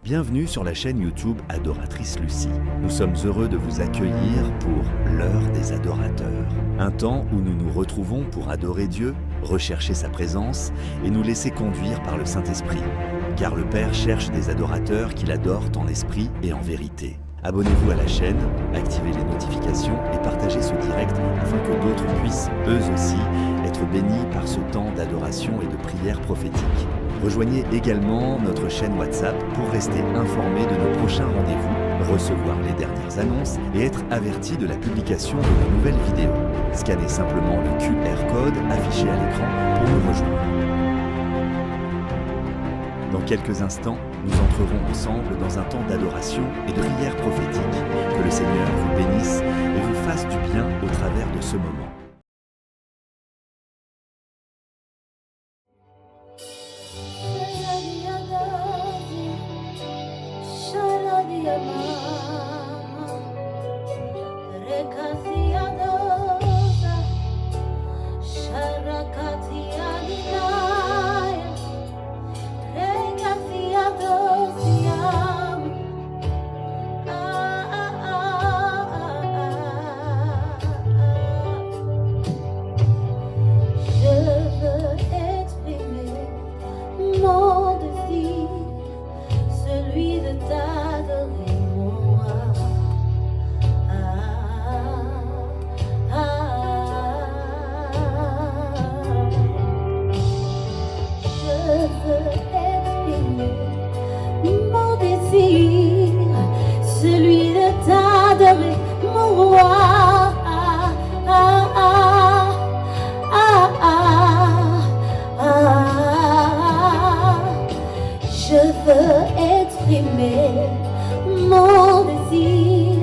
Bienvenue sur la chaîne YouTube Adoratrice Lucie. Nous sommes heureux de vous accueillir pour l'heure des adorateurs. Un temps où nous nous retrouvons pour adorer Dieu, rechercher sa présence et nous laisser conduire par le Saint-Esprit. Car le Père cherche des adorateurs qui l'adorent en esprit et en vérité. Abonnez-vous à la chaîne, activez les notifications et partagez ce direct afin que d'autres puissent, eux aussi, être bénis par ce temps d'adoration et de prière prophétique. Rejoignez également notre chaîne WhatsApp pour rester informé de nos prochains rendez-vous, recevoir les dernières annonces et être averti de la publication de nos nouvelles vidéos. Scannez simplement le QR code affiché à l'écran pour nous rejoindre. Dans quelques instants, nous entrerons ensemble dans un temps d'adoration et de prière prophétique. Que le Seigneur vous bénisse et vous fasse du bien au travers de ce moment. Celui de t'adorer, mon roi. Je veux exprimer mon désir,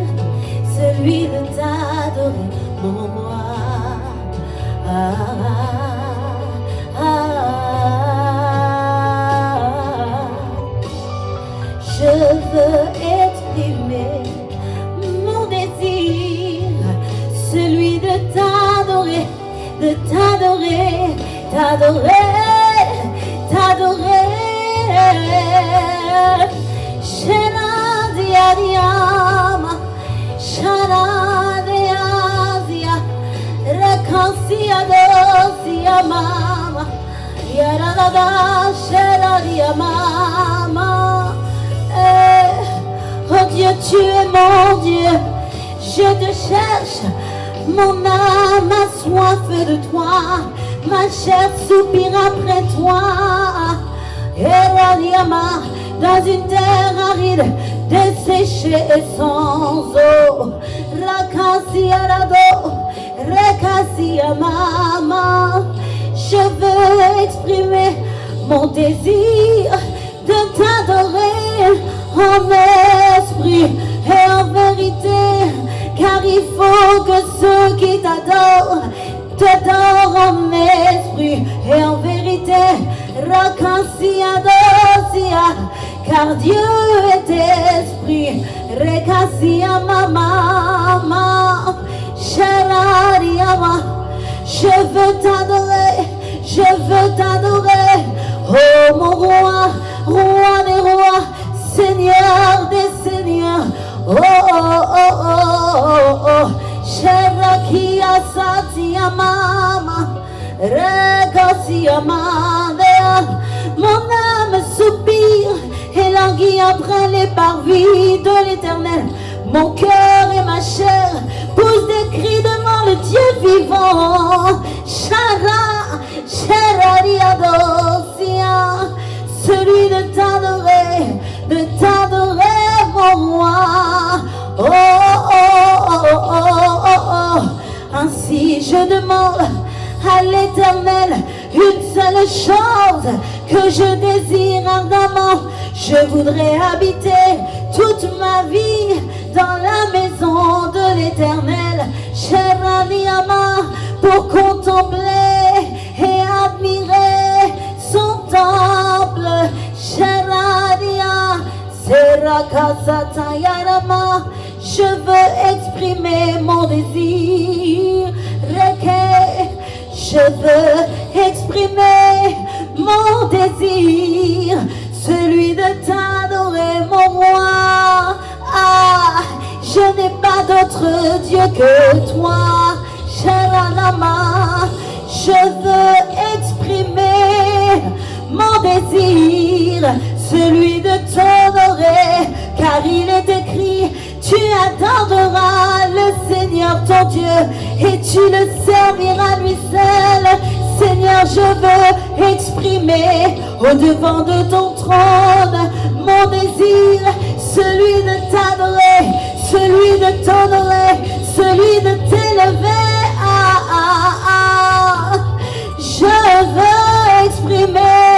celui de t'adorer, mon roi. Je veux exprimer mon désir, celui de t'adorer, t'adorer, t'adorer. Shena dia diama, shana dia dia, rakasia dosia mama, yarada shena dia mama. Oh Dieu, tu es mon Dieu, je te cherche, mon âme a soif de toi, ma chair soupire après toi. Eradiama, dans une terre aride, desséchée et sans eau. Rakasia rado, rakasia mama. Je veux exprimer mon désir de t'adorer en esprit et en vérité, car il faut que ceux qui t'adorent t'adorent en esprit et en vérité. Rakasia dosia, car Dieu est esprit. Rekasia mama, sharariama. Je veux t'adorer, je veux t'adorer. Oh mon roi, roi des rois, Seigneur des seigneurs. Oh oh oh oh oh oh. Sherakia satia mama, Rekasia madea. Mon âme soupire et languit après les parvis de l'Éternel. Mon cœur et ma chair poussent des cris devant le Dieu vivant. Shara, Sheraria dosia, celui de t'adorer mon roi. Oh oh oh oh oh oh oh. Ainsi je demande à l'Éternel une seule chose que je désire ardemment. Je voudrais habiter toute ma vie dans la maison de l'Éternel. Sheraniama, pour contempler et admirer son temple. Sherania, Serakasata Yarama. Je veux exprimer mon désir. Reke, je veux exprimer mon désir, celui de t'adorer, mon Dieu que toi. Sharanama, je veux exprimer mon désir, celui de t'honorer, car il est écrit, tu adoreras le Seigneur ton Dieu et tu le serviras lui seul. Seigneur, je veux exprimer au devant de ton trône mon désir, celui de t'adorer, celui de t'honorer, celui de t'élever. Je veux exprimer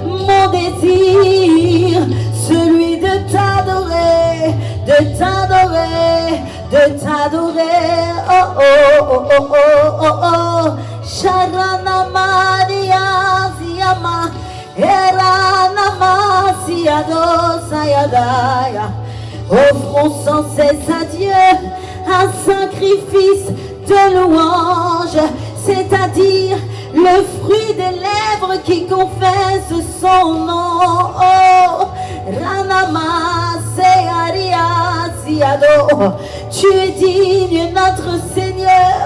mon désir, celui de t'adorer, de t'adorer, de t'adorer. Oh oh oh oh oh oh oh. Sharanama diaziyama, eranama siado sayadaya. Offrons sans cesse à Dieu un sacrifice de louange, c'est-à-dire le fruit des lèvres qui confessent son nom. Oh, Ranama Searia Siado, tu es digne, notre Seigneur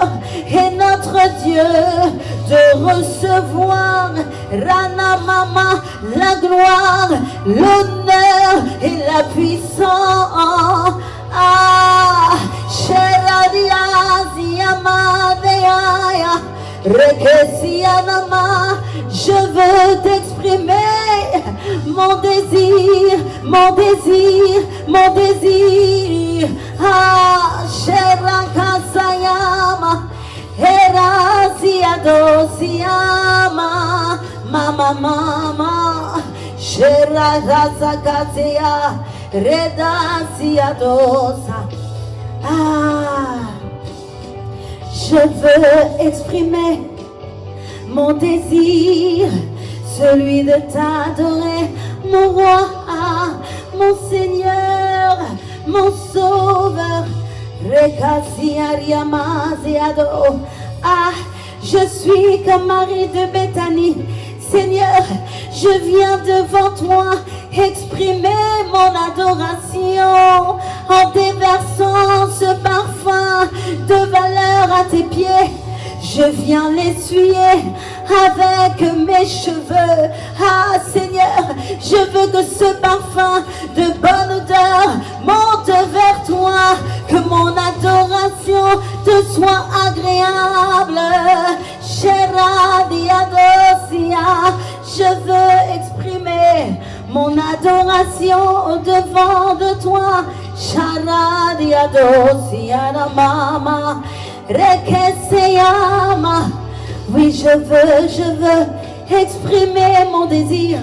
et notre Dieu, de recevoir Ranamama, la gloire, l'honneur et la puissance. Ah, Sheradia Ziyama Deaya, Rekesianama, je veux t'exprimer mon désir, mon désir, mon désir. Ah, Sherakasayama, Erasiado Siyama, Mama Mama, Sherakasakatea, Redasiadosa. Ah, je veux exprimer mon désir, celui de t'adorer, mon roi, mon Seigneur, mon sauveur. Rekasiariamaziado. Ah, je suis comme Marie de Béthanie. Seigneur, je viens devant toi exprimer mon adoration en déversant ce parfum de valeur à tes pieds. Je viens l'essuyer avec mes cheveux. Ah Seigneur, je veux que ce parfum de bonne odeur monte vers toi, que mon adoration te soit agréable. Chera diadosia, je veux exprimer mon adoration au devant de toi. Chara diadosia na mama. Rekeseyama, oui je veux exprimer mon désir.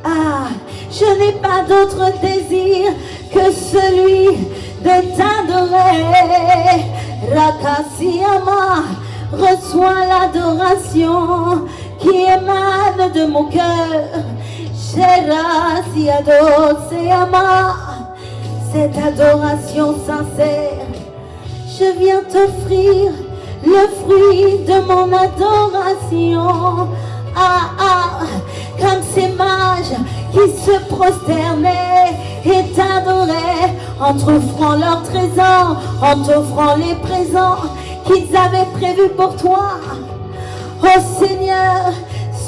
Ah, je n'ai pas d'autre désir que celui de t'adorer. Rakasiyama, reçois l'adoration qui émane de mon cœur. Sherasiadoseyama, cette adoration sincère, je viens t'offrir le fruit de mon adoration. Ah, ah, comme ces mages qui se prosternaient et t'adoraient en t'offrant leurs trésors, en t'offrant les présents qu'ils avaient prévus pour toi. Oh Seigneur,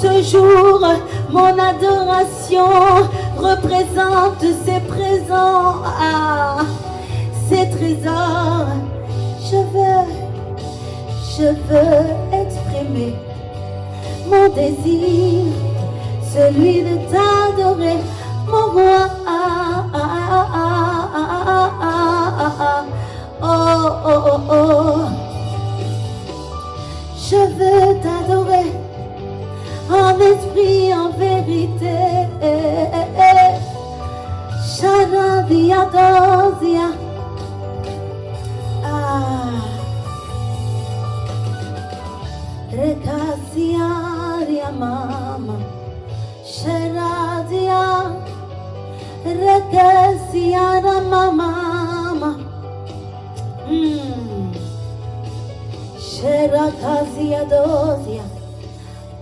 ce jour, mon adoration représente ces présents, ah, ces trésors. Je veux exprimer mon désir, celui de t'adorer, mon roi. Oh, oh, oh, oh. Je veux t'adorer en esprit, en vérité. Sharadia. Rekasiaria mama, Sheradia, Rekasiara mama, Sherakasiadosia.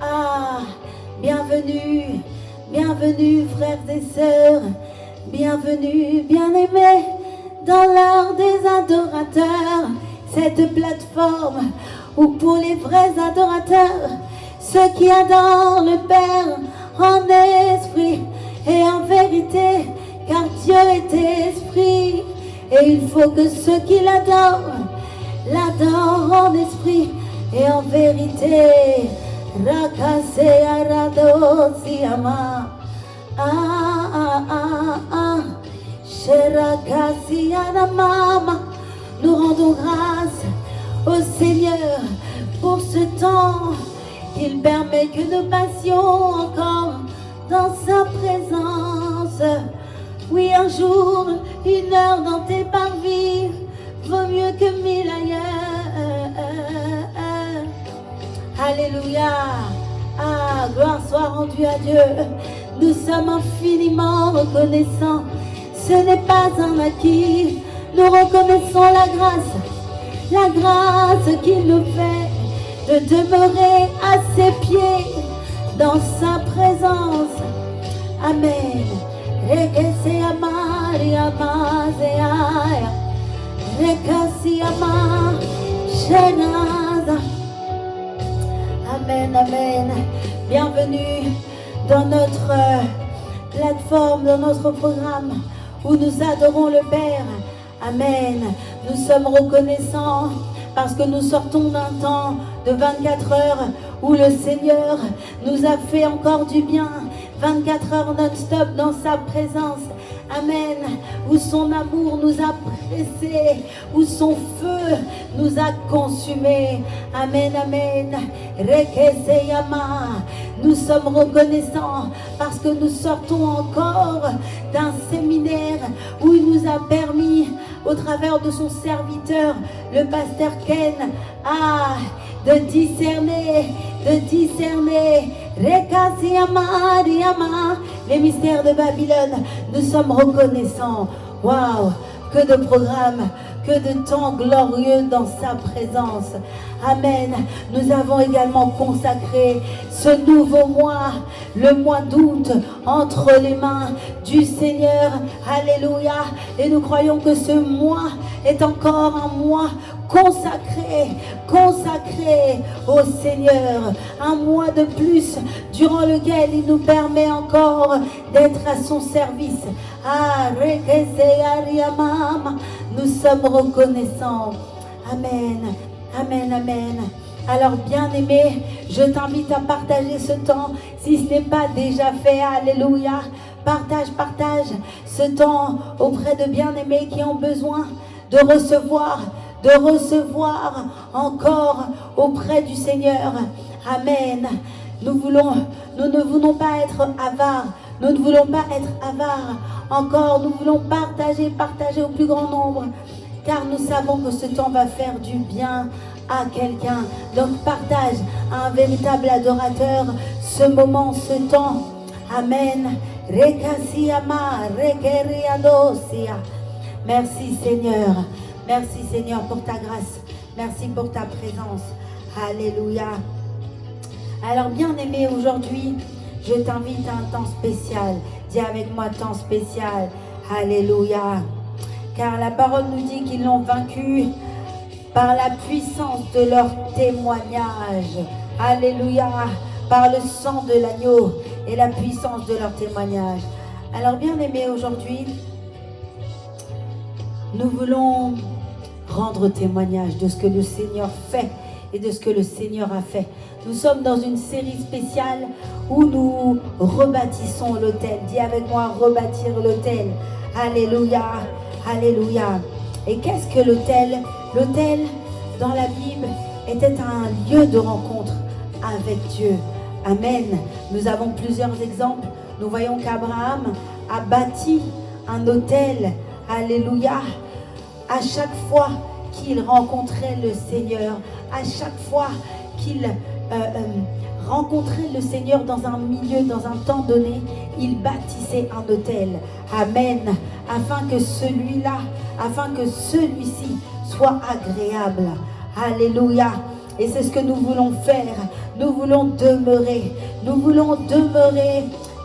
Ah, bienvenue, bienvenue frères et sœurs, bienvenue bien-aimés dans l'heure des adorateurs. cette plateforme où pour les vrais adorateurs, ceux qui adorent le Père en esprit et en vérité, car Dieu est esprit, et il faut que ceux qui l'adorent en esprit et en vérité. Rakase arado siama, Sherakasi anamama. Nous rendons grâce au Seigneur pour ce temps qu'il permet que nous passions encore dans sa présence. Oui, un jour, une heure dans tes parvis vaut mieux que 1000 ailleurs. Alléluia. Ah, gloire soit rendue à Dieu. Nous sommes infiniment reconnaissants. Ce n'est pas un acquis. Nous reconnaissons la grâce qu'il nous fait de demeurer à ses pieds dans sa présence. Amen. Amen, amen. Bienvenue dans notre plateforme, dans notre programme où nous adorons le Père. Amen. Nous sommes reconnaissants parce que nous sortons d'un temps de 24 heures où le Seigneur nous a fait encore du bien. 24 heures non-stop dans sa présence. Amen. Où son amour nous a pressés, où son feu nous a consumés. Amen, amen. Rekeseyama. Nous sommes reconnaissants parce que nous sortons encore d'un séminaire où il nous a permis, au travers de son serviteur, le pasteur Ken, de discerner les mystères de Babylone. Nous sommes reconnaissants. Waouh, que de programmes, que de temps glorieux dans sa présence. Amen. Nous avons également consacré ce nouveau mois, le mois d'août, entre les mains du Seigneur. Alléluia. Et nous croyons que ce mois est encore un mois consacré au Seigneur. Un mois de plus durant lequel il nous permet encore d'être à son service. Nous sommes reconnaissants. Amen. Amen, amen. Alors bien-aimé, je t'invite à partager ce temps si ce n'est pas déjà fait. Alléluia. Partage ce temps auprès de bien-aimés qui ont besoin de recevoir encore auprès du Seigneur. Amen. Nous ne voulons pas être avares. Nous ne voulons pas être avares. Encore, nous voulons partager au plus grand nombre. Car nous savons que ce temps va faire du bien à quelqu'un. Donc partage à un véritable adorateur ce moment, ce temps. Amen. Merci Seigneur. Merci Seigneur pour ta grâce. Merci pour ta présence. Alléluia. Alors bien-aimé, aujourd'hui, je t'invite à un temps spécial. Dis avec moi, temps spécial. Alléluia. Car la parole nous dit qu'ils l'ont vaincu par la puissance de leur témoignage. Alléluia. Par le sang de l'agneau et la puissance de leur témoignage. Alors bien-aimés, aujourd'hui, nous voulons rendre témoignage de ce que le Seigneur fait et de ce que le Seigneur a fait. Nous sommes dans une série spéciale où nous rebâtissons l'autel. Dis avec moi, rebâtir l'autel. Alléluia, alléluia. Et qu'est-ce que l'autel? L'autel, dans la Bible, était un lieu de rencontre avec Dieu. Amen. Nous avons plusieurs exemples. Nous voyons qu'Abraham a bâti un autel. Alléluia. À chaque fois qu'il rencontrait le Seigneur, à chaque fois qu'il rencontrait le Seigneur dans un milieu, dans un temps donné, il bâtissait un autel. Amen. Afin que celui-ci soit agréable. Alléluia. Et c'est ce que nous voulons faire. Nous voulons demeurer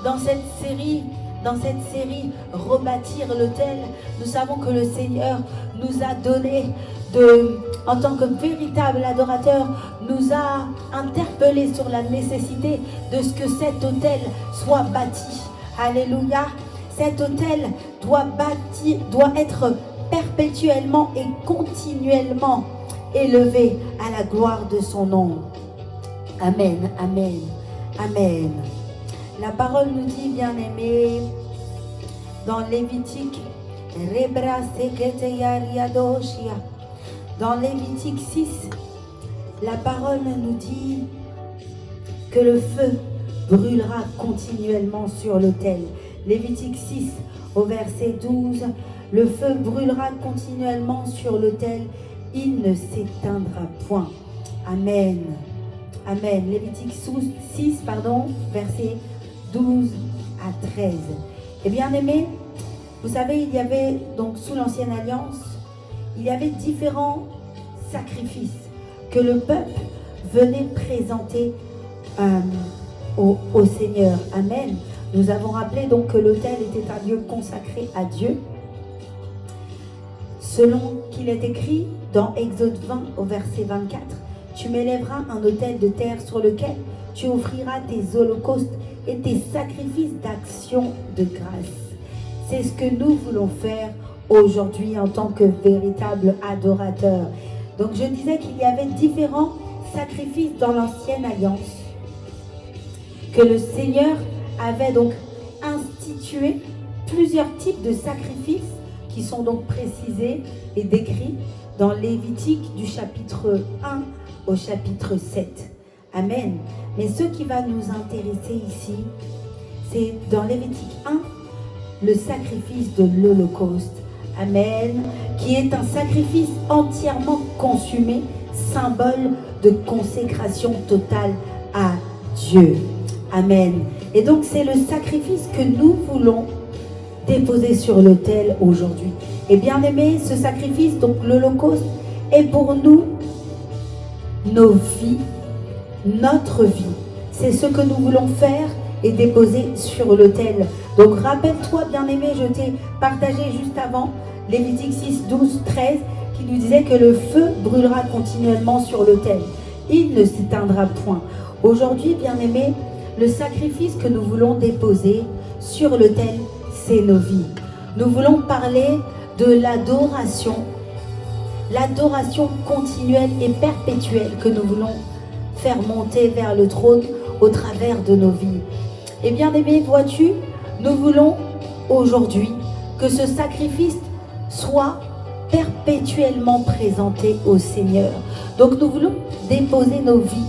dans cette série dans cette série Rebâtir l'autel, nous savons que le Seigneur nous a donné en tant que véritable adorateur, nous a interpellés sur la nécessité de ce que cet autel soit bâti. Alléluia. Cet autel doit être perpétuellement et continuellement élevé à la gloire de son nom. Amen, amen, amen. La parole nous dit, bien-aimés, dans Lévitique, dans Lévitique 6, la parole nous dit que le feu brûlera continuellement sur l'autel. Lévitique 6 au verset 12, le feu brûlera continuellement sur l'autel, il ne s'éteindra point. Amen. Amen. Lévitique 6, verset 12 à 13. Et bien aimé, vous savez, il y avait donc sous l'Ancienne Alliance, il y avait différents sacrifices que le peuple venait présenter au Seigneur. Amen. Nous avons rappelé donc que l'autel était un lieu consacré à Dieu. Selon qu'il est écrit dans Exode 20 au verset 24, tu m'élèveras un autel de terre sur lequel tu offriras tes holocaustes et tes sacrifices d'action de grâce. C'est ce que nous voulons faire aujourd'hui en tant que véritables adorateurs. Donc je disais qu'il y avait différents sacrifices dans l'Ancienne Alliance que le Seigneur avait donc institué, plusieurs types de sacrifices qui sont donc précisés et décrits dans Lévitique du chapitre 1 au chapitre 7. Amen. Mais ce qui va nous intéresser ici, c'est dans Lévitique 1, le sacrifice de l'Holocauste. Amen. Qui est un sacrifice entièrement consumé, symbole de consécration totale à Dieu. Amen. Et donc c'est le sacrifice que nous voulons déposer sur l'autel aujourd'hui. Et bien aimé, ce sacrifice, donc l'Holocauste, est pour nous nos vies, notre vie. C'est ce que nous voulons faire et déposer sur l'autel. Donc rappelle-toi, bien aimé, je t'ai partagé juste avant Lévitique 6, 12, 13, qui nous disait que le feu brûlera continuellement sur l'autel. Il ne s'éteindra point. Aujourd'hui, bien aimé, le sacrifice que nous voulons déposer sur l'autel, c'est nos vies. Nous voulons parler de l'adoration continuelle et perpétuelle que nous voulons faire monter vers le trône au travers de nos vies. Et bien aimé, vois-tu, nous voulons aujourd'hui que ce sacrifice soit perpétuellement présenté au Seigneur. Donc nous voulons déposer nos vies,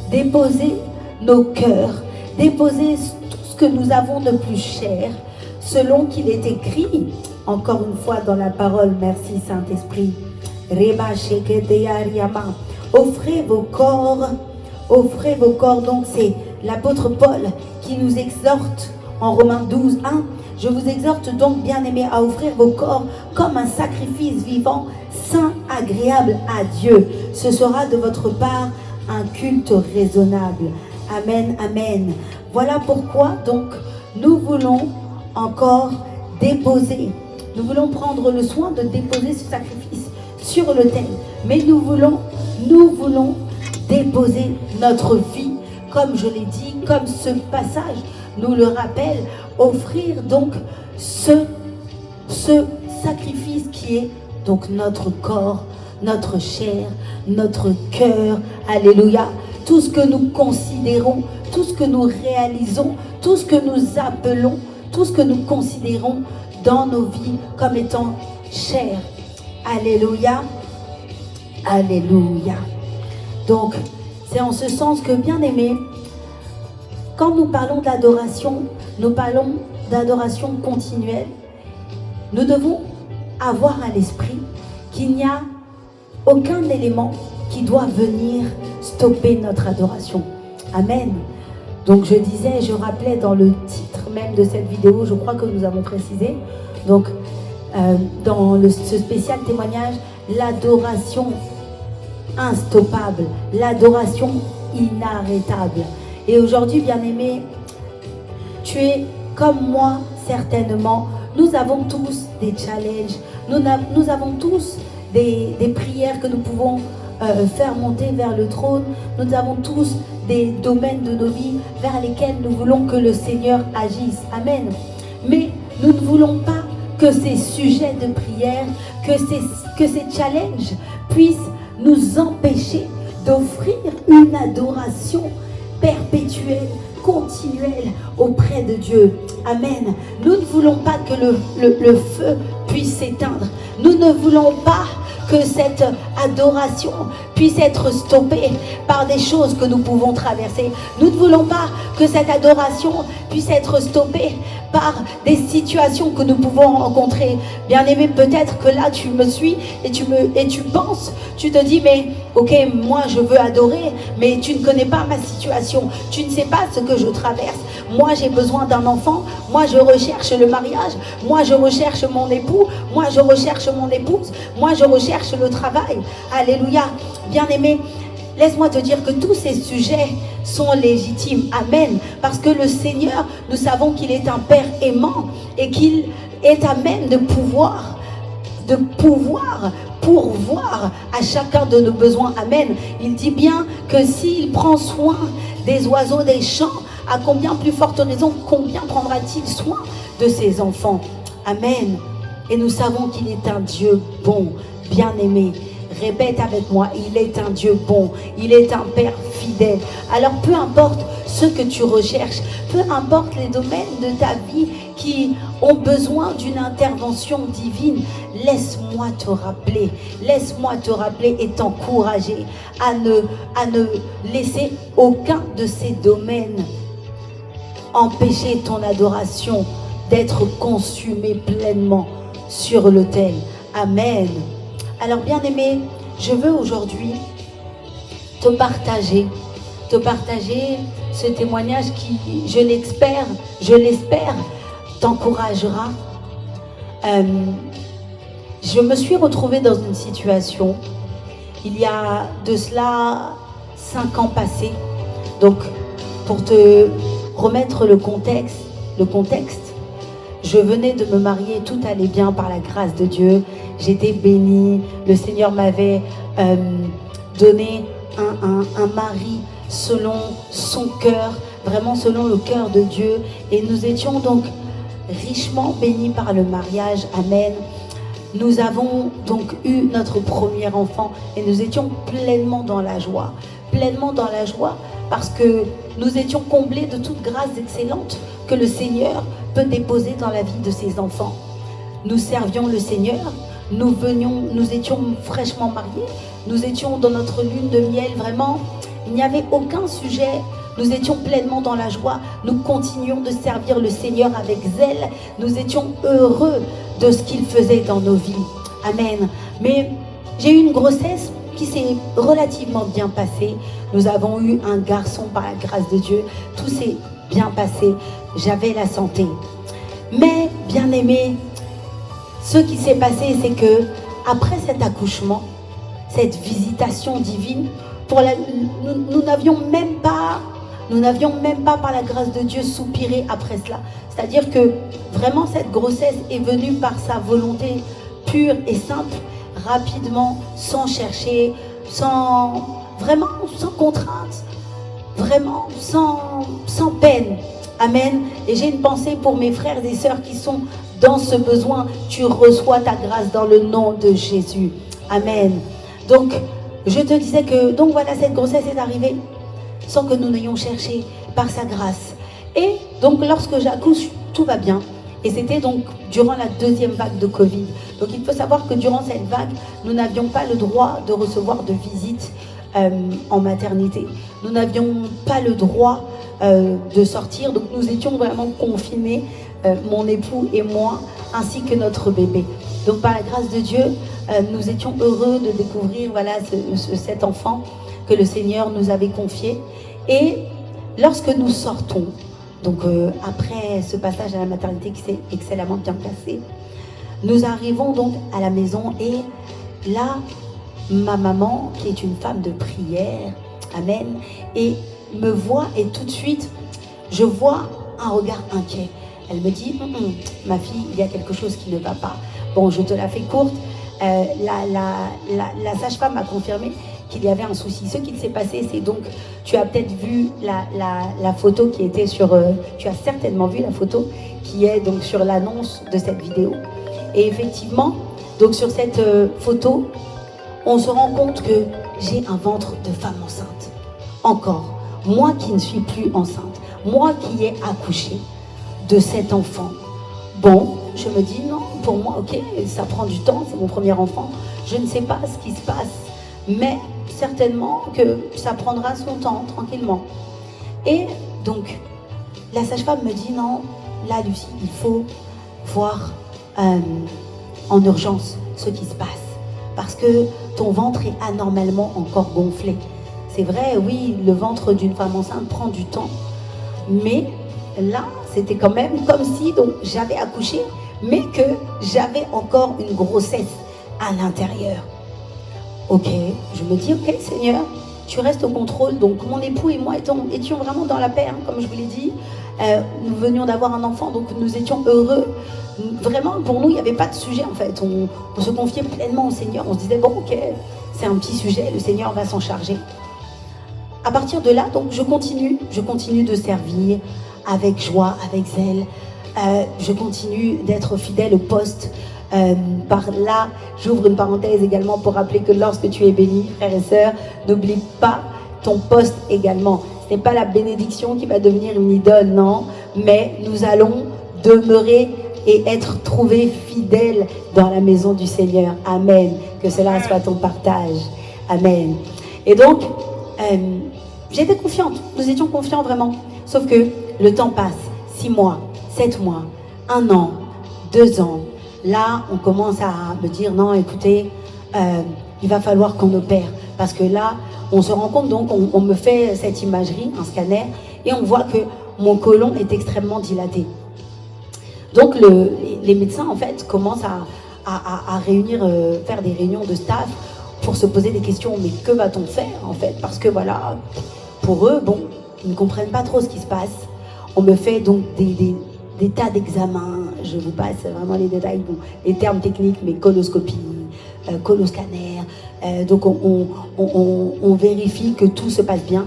déposer nos cœurs, déposer tout ce que nous avons de plus cher, selon qu'il est écrit, encore une fois dans la parole, merci Saint-Esprit, offrez vos corps, donc c'est l'apôtre Paul qui nous exhorte en Romains 12, 1, je vous exhorte donc, bien-aimés, à offrir vos corps comme un sacrifice vivant, saint, agréable à Dieu. Ce sera de votre part un culte raisonnable. Amen, amen. Voilà pourquoi donc nous voulons encore déposer, nous voulons prendre le soin de déposer ce sacrifice sur l'autel. Mais nous voulons déposer notre vie, comme je l'ai dit, comme ce passage nous le rappelle, offrir donc ce sacrifice qui est donc notre corps, notre chair, notre cœur, alléluia, tout ce que nous considérons, tout ce que nous réalisons, tout ce que nous appelons, tout ce que nous considérons dans nos vies comme étant cher. Alléluia, alléluia. Donc, c'est en ce sens que, bien aimé, quand nous parlons d'adoration, nous parlons d'adoration continuelle. Nous devons avoir à l'esprit qu'il n'y a aucun élément qui doit venir stopper notre adoration. Amen. Donc je disais, je rappelais dans le titre même de cette vidéo, je crois que nous avons précisé, donc dans ce spécial témoignage, l'adoration instoppable, l'adoration inarrêtable. Et aujourd'hui, bien-aimé, tu es comme moi certainement, nous avons tous des challenges, nous avons tous des prières que nous pouvons faire monter vers le trône. Nous avons tous des domaines de nos vies vers lesquels nous voulons que le Seigneur agisse. Amen. Mais nous ne voulons pas que ces sujets de prière, que ces challenges puissent nous empêcher d'offrir une adoration perpétuelle, continuelle auprès de Dieu. Amen. Nous ne voulons pas que le feu puisse s'éteindre. Nous ne voulons pas que cette adoration puisse être stoppée par des choses que nous pouvons traverser. Nous ne voulons pas que cette adoration puisse être stoppée par des situations que nous pouvons rencontrer. Bien-aimé, peut-être que là tu me suis et tu penses, tu te dis mais ok, moi je veux adorer, mais tu ne connais pas ma situation, tu ne sais pas ce que je traverse. Moi j'ai besoin d'un enfant, moi je recherche le mariage, moi je recherche mon époux, moi je recherche mon épouse, moi je recherche le travail. Alléluia. Bien-aimé, laisse-moi te dire que tous ces sujets sont légitimes. Amen. Parce que le Seigneur, nous savons qu'il est un Père aimant et qu'il est à même de pouvoir pourvoir à chacun de nos besoins. Amen. Il dit bien que s'il prend soin des oiseaux des champs, à combien plus forte raison, combien prendra-t-il soin de ses enfants? Amen. Et nous savons qu'il est un Dieu bon, bien-aimé. Répète avec moi, il est un Dieu bon, il est un Père fidèle. Alors peu importe ce que tu recherches, peu importe les domaines de ta vie qui ont besoin d'une intervention divine, laisse-moi te rappeler et t'encourager à ne laisser aucun de ces domaines empêcher ton adoration d'être consumée pleinement sur l'autel. Amen. Alors bien-aimé, je veux aujourd'hui te partager ce témoignage qui, je l'espère, t'encouragera. Je me suis retrouvée dans une situation, il y a de cela 5 ans passés. Donc, pour te remettre le contexte, je venais de me marier, tout allait bien par la grâce de Dieu. J'étais bénie, le Seigneur m'avait donné un mari selon son cœur, vraiment selon le cœur de Dieu. Et nous étions donc richement bénis par le mariage. Amen. Nous avons donc eu notre premier enfant et nous étions pleinement dans la joie. Pleinement dans la joie parce que nous étions comblés de toute grâce excellente que le Seigneur peut déposer dans la vie de ses enfants. Nous servions le Seigneur, nous étions fraîchement mariés, nous étions dans notre lune de miel, vraiment, il n'y avait aucun sujet, nous étions pleinement dans la joie, nous continuions de servir le Seigneur avec zèle, nous étions heureux de ce qu'il faisait dans nos vies. Amen. Mais j'ai eu une grossesse qui s'est relativement bien passée. Nous avons eu un garçon par la grâce de Dieu. Tout s'est bien passé. J'avais la santé. Mais, bien aimé, ce qui s'est passé, c'est que après cet accouchement, cette visitation divine, nous n'avions même pas par la grâce de Dieu soupiré après cela. C'est-à-dire que vraiment cette grossesse est venue par sa volonté pure et simple, rapidement, sans chercher, sans contrainte, vraiment sans peine. Amen. Et j'ai une pensée pour mes frères et sœurs qui sont dans ce besoin. Tu reçois ta grâce dans le nom de Jésus. Amen. Donc, je te disais que, donc voilà, cette grossesse est arrivée sans que nous n'ayons cherché, par sa grâce. Et donc, lorsque j'accouche, tout va bien. Et c'était donc durant la 2e vague de Covid. Donc, il faut savoir que durant cette vague, nous n'avions pas le droit de recevoir de visite en maternité. Nous n'avions pas le droit de sortir. Donc, nous étions vraiment confinés, mon époux et moi, ainsi que notre bébé. Donc, par la grâce de Dieu, nous étions heureux de découvrir voilà, cet enfant que le Seigneur nous avait confié. Et lorsque nous sortons, donc après ce passage à la maternité qui s'est excellemment bien passé, nous arrivons donc à la maison et là, ma maman, qui est une femme de prière, amen, et me voit et tout de suite, je vois un regard inquiet. Elle me dit, ma fille, il y a quelque chose qui ne va pas. Bon, je te la fais courte. La sage-femme a confirmé qu'il y avait un souci. Ce qui s'est passé, c'est donc, tu as peut-être vu la photo qui était sur, tu as certainement vu la photo qui est donc sur l'annonce de cette vidéo. Et effectivement, donc sur cette photo, on se rend compte que j'ai un ventre de femme enceinte. Encore, moi qui ne suis plus enceinte, moi qui ai accouché de cet enfant. Bon, je me dis non, pour moi, ok, ça prend du temps, c'est mon premier enfant, je ne sais pas ce qui se passe, mais certainement que ça prendra son temps, tranquillement. Et donc, la sage-femme me dit non, là Lucie, il faut voir en urgence ce qui se passe, parce que ton ventre est anormalement encore gonflé. C'est vrai, oui, le ventre d'une femme enceinte prend du temps, mais là, c'était quand même comme si donc j'avais accouché, mais que j'avais encore une grossesse à l'intérieur. Ok, je me dis, ok Seigneur, tu restes au contrôle. Donc mon époux et moi étions vraiment dans la paix, hein, comme je vous l'ai dit. Nous venions d'avoir un enfant, donc nous étions heureux. Vraiment, pour nous, il n'y avait pas de sujet en fait. On se confiait pleinement au Seigneur. On se disait, bon ok, c'est un petit sujet, le Seigneur va s'en charger. À partir de là, donc je continue de servir avec joie, avec zèle. Je continue d'être fidèle au poste. Par là, j'ouvre une parenthèse également pour rappeler que lorsque tu es béni, frères et sœurs, n'oublie pas ton poste également. Ce n'est pas la bénédiction qui va devenir une idole, non, mais nous allons demeurer et être trouvés fidèles dans la maison du Seigneur. Amen. Que cela soit ton partage. Amen. Et donc, j'étais confiante. Nous étions confiants vraiment. Sauf que le temps passe. 6 mois, 7 mois, 1 an, 2 ans. Là, on commence à me dire, non, écoutez, il va falloir qu'on opère. Parce que là, on se rend compte, donc, on me fait cette imagerie, un scanner, et on voit que mon côlon est extrêmement dilaté. Donc, les médecins, en fait, commencent à réunir, faire des réunions de staff pour se poser des questions. Mais que va-t-on faire, en fait? Parce que, voilà, pour eux, bon, ils ne comprennent pas trop ce qui se passe. On me fait donc des tas d'examens, je vous passe vraiment les détails, bon, les termes techniques, mais coloscopie, coloscanner, donc on vérifie que tout se passe bien.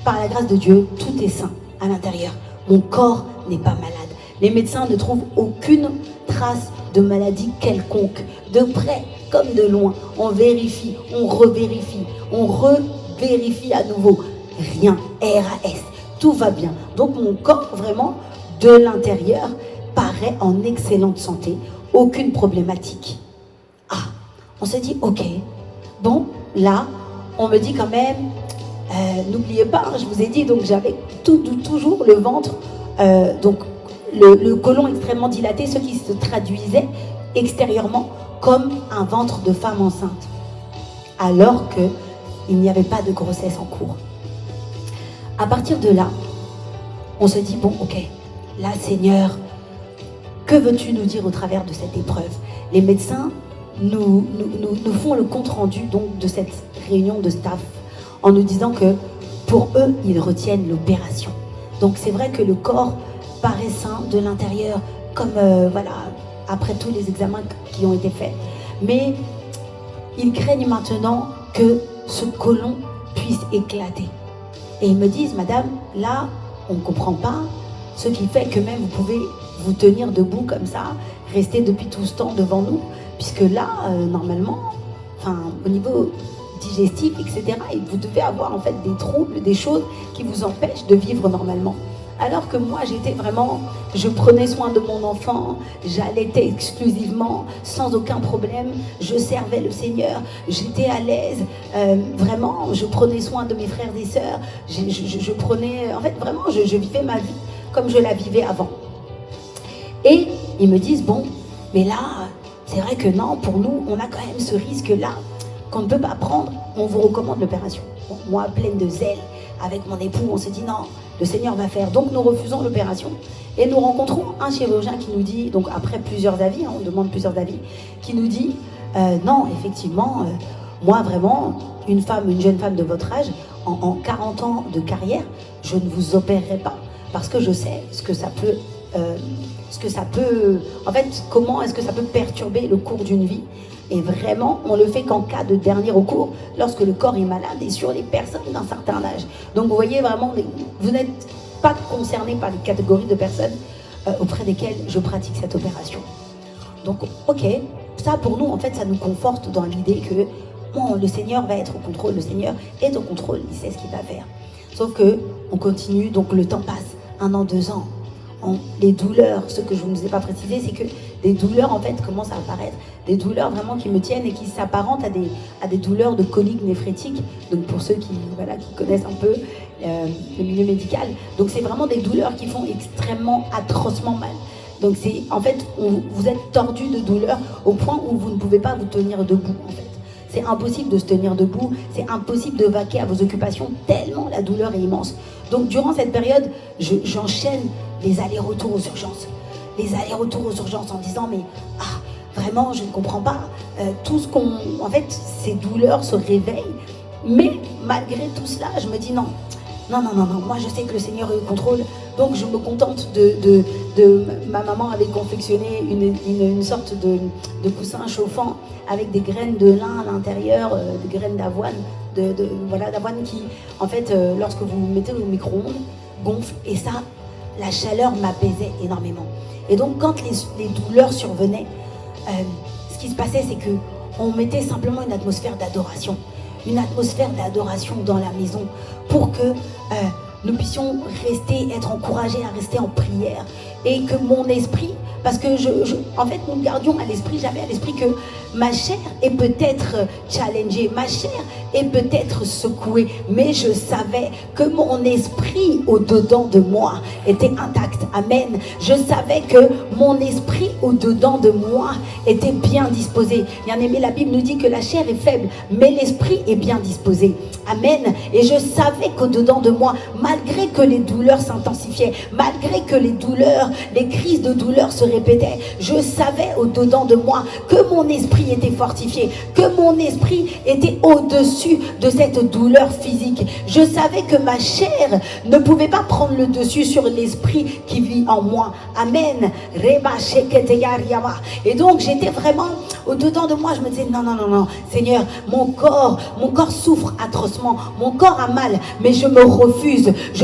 Par la grâce de Dieu, tout est sain à l'intérieur. Mon corps n'est pas malade. Les médecins ne trouvent aucune trace de maladie quelconque, de près comme de loin. On vérifie, on revérifie, on revérifie à nouveau. Rien, RAS, tout va bien. Donc mon corps, vraiment, de l'intérieur, paraît en excellente santé, aucune problématique. Ah, on se dit, ok, bon, là, on me dit quand même, n'oubliez pas, hein, je vous ai dit, donc j'avais toujours le ventre, donc le côlon extrêmement dilaté, ce qui se traduisait extérieurement comme un ventre de femme enceinte, alors qu'il n'y avait pas de grossesse en cours. À partir de là, on se dit, bon, ok, là, Seigneur, que veux-tu nous dire au travers de cette épreuve? Les médecins nous font le compte-rendu donc de cette réunion de staff en nous disant que pour eux, ils retiennent l'opération. Donc c'est vrai que le corps paraît sain de l'intérieur, comme voilà, après tous les examens qui ont été faits. Mais ils craignent maintenant que ce côlon puisse éclater. Et ils me disent, madame, là, on ne comprend pas, ce qui fait que même vous pouvez vous tenir debout comme ça, rester depuis tout ce temps devant nous, puisque là, normalement, enfin, au niveau digestif, etc., vous devez avoir en fait des troubles, des choses qui vous empêchent de vivre normalement. Alors que moi, j'étais vraiment, je prenais soin de mon enfant, j'allaitais exclusivement, sans aucun problème, je servais le Seigneur, j'étais à l'aise, vraiment, je prenais soin de mes frères et sœurs, je prenais, en fait, vraiment, je vivais ma vie comme je la vivais avant. Et ils me disent, bon, mais là, c'est vrai que non, pour nous, on a quand même ce risque-là qu'on ne peut pas prendre, on vous recommande l'opération. Bon, moi, pleine de zèle, avec mon époux, on se dit non, le Seigneur va faire. Donc nous refusons l'opération et nous rencontrons un chirurgien qui nous dit, donc après plusieurs avis, hein, on demande plusieurs avis, qui nous dit non, effectivement, moi vraiment, une jeune femme de votre âge, en 40 ans de carrière, je ne vous opérerai pas parce que je sais ce que ça peut ce que ça peut, en fait, comment est-ce que ça peut perturber le cours d'une vie. Et vraiment, on le fait qu'en cas de dernier recours, lorsque le corps est malade et sur les personnes d'un certain âge. Donc vous voyez vraiment, vous n'êtes pas concerné par les catégories de personnes auprès desquelles je pratique cette opération. Donc, ok, ça pour nous, en fait, ça nous conforte dans l'idée que bon, le Seigneur va être au contrôle, le Seigneur est au contrôle, il sait ce qu'il va faire. Sauf que on continue, donc le temps passe, 1 an, 2 ans. Les douleurs, ce que je ne vous ai pas précisé, c'est que des douleurs en fait commencent à apparaître, des douleurs vraiment qui me tiennent et qui s'apparentent à des douleurs de coliques néphrétiques. Donc pour ceux qui connaissent un peu le milieu médical, donc c'est vraiment des douleurs qui font extrêmement atrocement mal. Donc c'est en fait vous êtes tordu de douleur au point où vous ne pouvez pas vous tenir debout en fait. C'est impossible de se tenir debout, c'est impossible de vaquer à vos occupations tellement la douleur est immense. Donc durant cette période, j'enchaîne les allers-retours aux urgences. Les allers-retours aux urgences en disant mais vraiment je ne comprends pas tout ce qu'on... En fait ces douleurs se réveillent, mais malgré tout cela je me dis non, moi je sais que le Seigneur est au contrôle, donc je me contente ma maman avait confectionné une sorte de coussin chauffant avec des graines de lin à l'intérieur, des graines d'avoine, d'avoine qui, en fait, lorsque vous mettez au micro-ondes, gonfle, et ça, la chaleur m'apaisait énormément. Et donc, quand les douleurs survenaient, ce qui se passait, c'est que on mettait simplement une atmosphère d'adoration dans la maison pour que nous puissions être encouragés à rester en prière et que mon esprit, parce que en fait nous gardions à l'esprit, j'avais à l'esprit que ma chair est peut-être challengée, ma chair est peut-être secouée, mais je savais que mon esprit au-dedans de moi était intact. Amen. Je savais que mon esprit au-dedans de moi était bien disposé. Bien aimé, la Bible nous dit que la chair est faible, mais l'esprit est bien disposé. Amen. Et je savais qu'au-dedans de moi, malgré que les douleurs s'intensifiaient, malgré que les crises de douleur se répétaient, je savais au-dedans de moi que mon esprit était fortifié, que mon esprit était au-dessus de cette douleur physique. Je savais que ma chair ne pouvait pas prendre le dessus sur l'esprit qui vit en moi. Amen. Et donc j'étais vraiment au-dedans de moi, je me disais non, Seigneur, mon corps souffre atrocement, mon corps a mal, mais je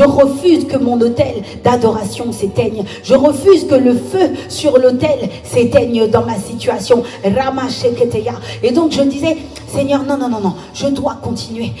refuse que mon autel d'adoration s'éteigne, je refuse que le feu sur l'autel s'éteigne dans ma situation. Et donc je disais, Seigneur, non, je dois continuer.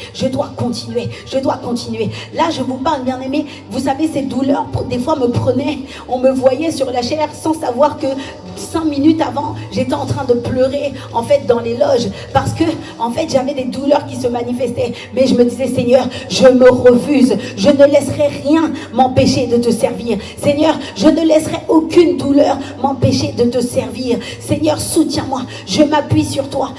Là je vous parle, bien aimé, vous savez, ces douleurs des fois me prenaient, on me voyait sur la chair sans savoir que 5 minutes avant j'étais en train de pleurer en fait dans les loges, parce que en fait j'avais des douleurs qui se manifestaient, mais je me disais, Seigneur, je me refuse, je ne laisserai rien m'empêcher de te servir. Seigneur, je ne laisserai aucune douleur m'empêcher de te servir. Seigneur, soutiens-moi, je m'appuie sur toi.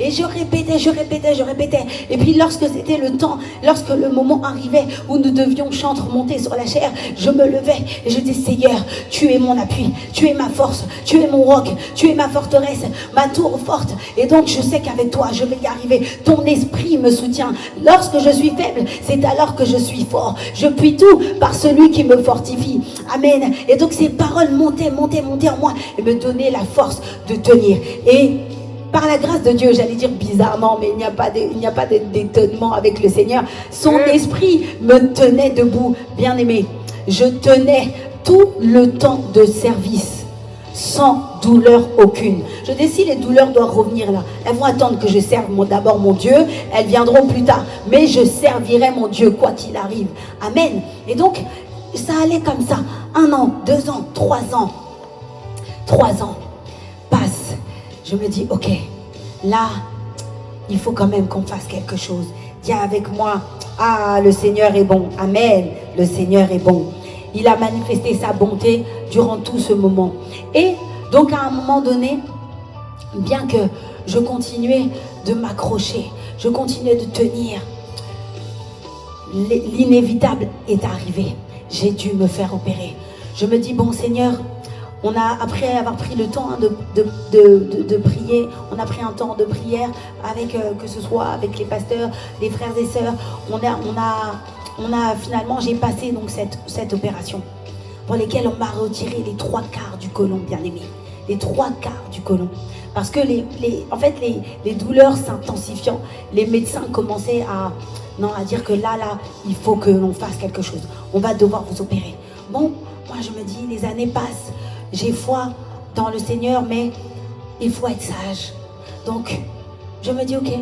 Et je répétais. Et puis lorsque c'était le temps, lorsque le moment arrivait où nous devions chanter, monter sur la chair, je me levais et je disais, Seigneur, tu es mon appui, tu es ma force, tu es mon roc, tu es ma forteresse, ma tour forte. Et donc je sais qu'avec toi je vais y arriver. Ton esprit me soutient. Lorsque je suis faible, c'est alors que je suis fort. Je puis tout par celui qui me fortifie. Amen. Et donc ces paroles montaient en moi et me donnaient la force de tenir. Et par la grâce de Dieu, j'allais dire bizarrement, mais il n'y a pas d'étonnement avec le Seigneur. Son esprit me tenait debout. Bien aimé, je tenais tout le temps de service sans douleur aucune. Je dis, si les douleurs doivent revenir là, elles vont attendre que je serve d'abord mon Dieu, elles viendront plus tard, mais je servirai mon Dieu quoi qu'il arrive. Amen. Et donc ça allait comme ça, 1 an, 2 ans, 3 ans. 3 ans passent. Je me dis, ok, là, il faut quand même qu'on fasse quelque chose. Dis avec moi, le Seigneur est bon. Amen. Le Seigneur est bon. Il a manifesté sa bonté durant tout ce moment. Et donc à un moment donné, bien que je continuais de m'accrocher, je continuais de tenir, l'inévitable est arrivé. J'ai dû me faire opérer. Je me dis, bon Seigneur, après avoir pris le temps de prier, on a pris un temps de prière avec, que ce soit avec les pasteurs, les frères et sœurs, finalement j'ai passé donc cette opération. pour lesquels on m'a retiré les 3/4 du côlon, bien-aimé. Les 3/4 du côlon. Parce que en fait, les douleurs s'intensifiant, les médecins commençaient à dire que là, il faut que l'on fasse quelque chose. On va devoir vous opérer. Bon, moi je me dis, les années passent, j'ai foi dans le Seigneur, mais il faut être sage. Donc, je me dis, ok,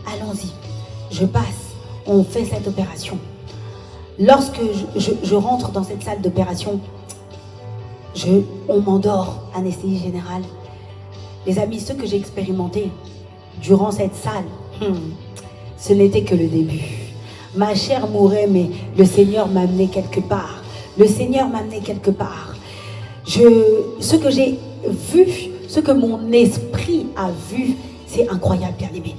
allons-y. Je passe, on fait cette opération. Lorsque je rentre dans cette salle d'opération, on m'endort, anesthésie générale. Les amis, ce que j'ai expérimenté durant cette salle, ce n'était que le début. Ma chair mourait, mais le Seigneur m'a amené quelque part. Le Seigneur m'a amené quelque part. Ce que j'ai vu, ce que mon esprit a vu, c'est incroyable, bien-aimé.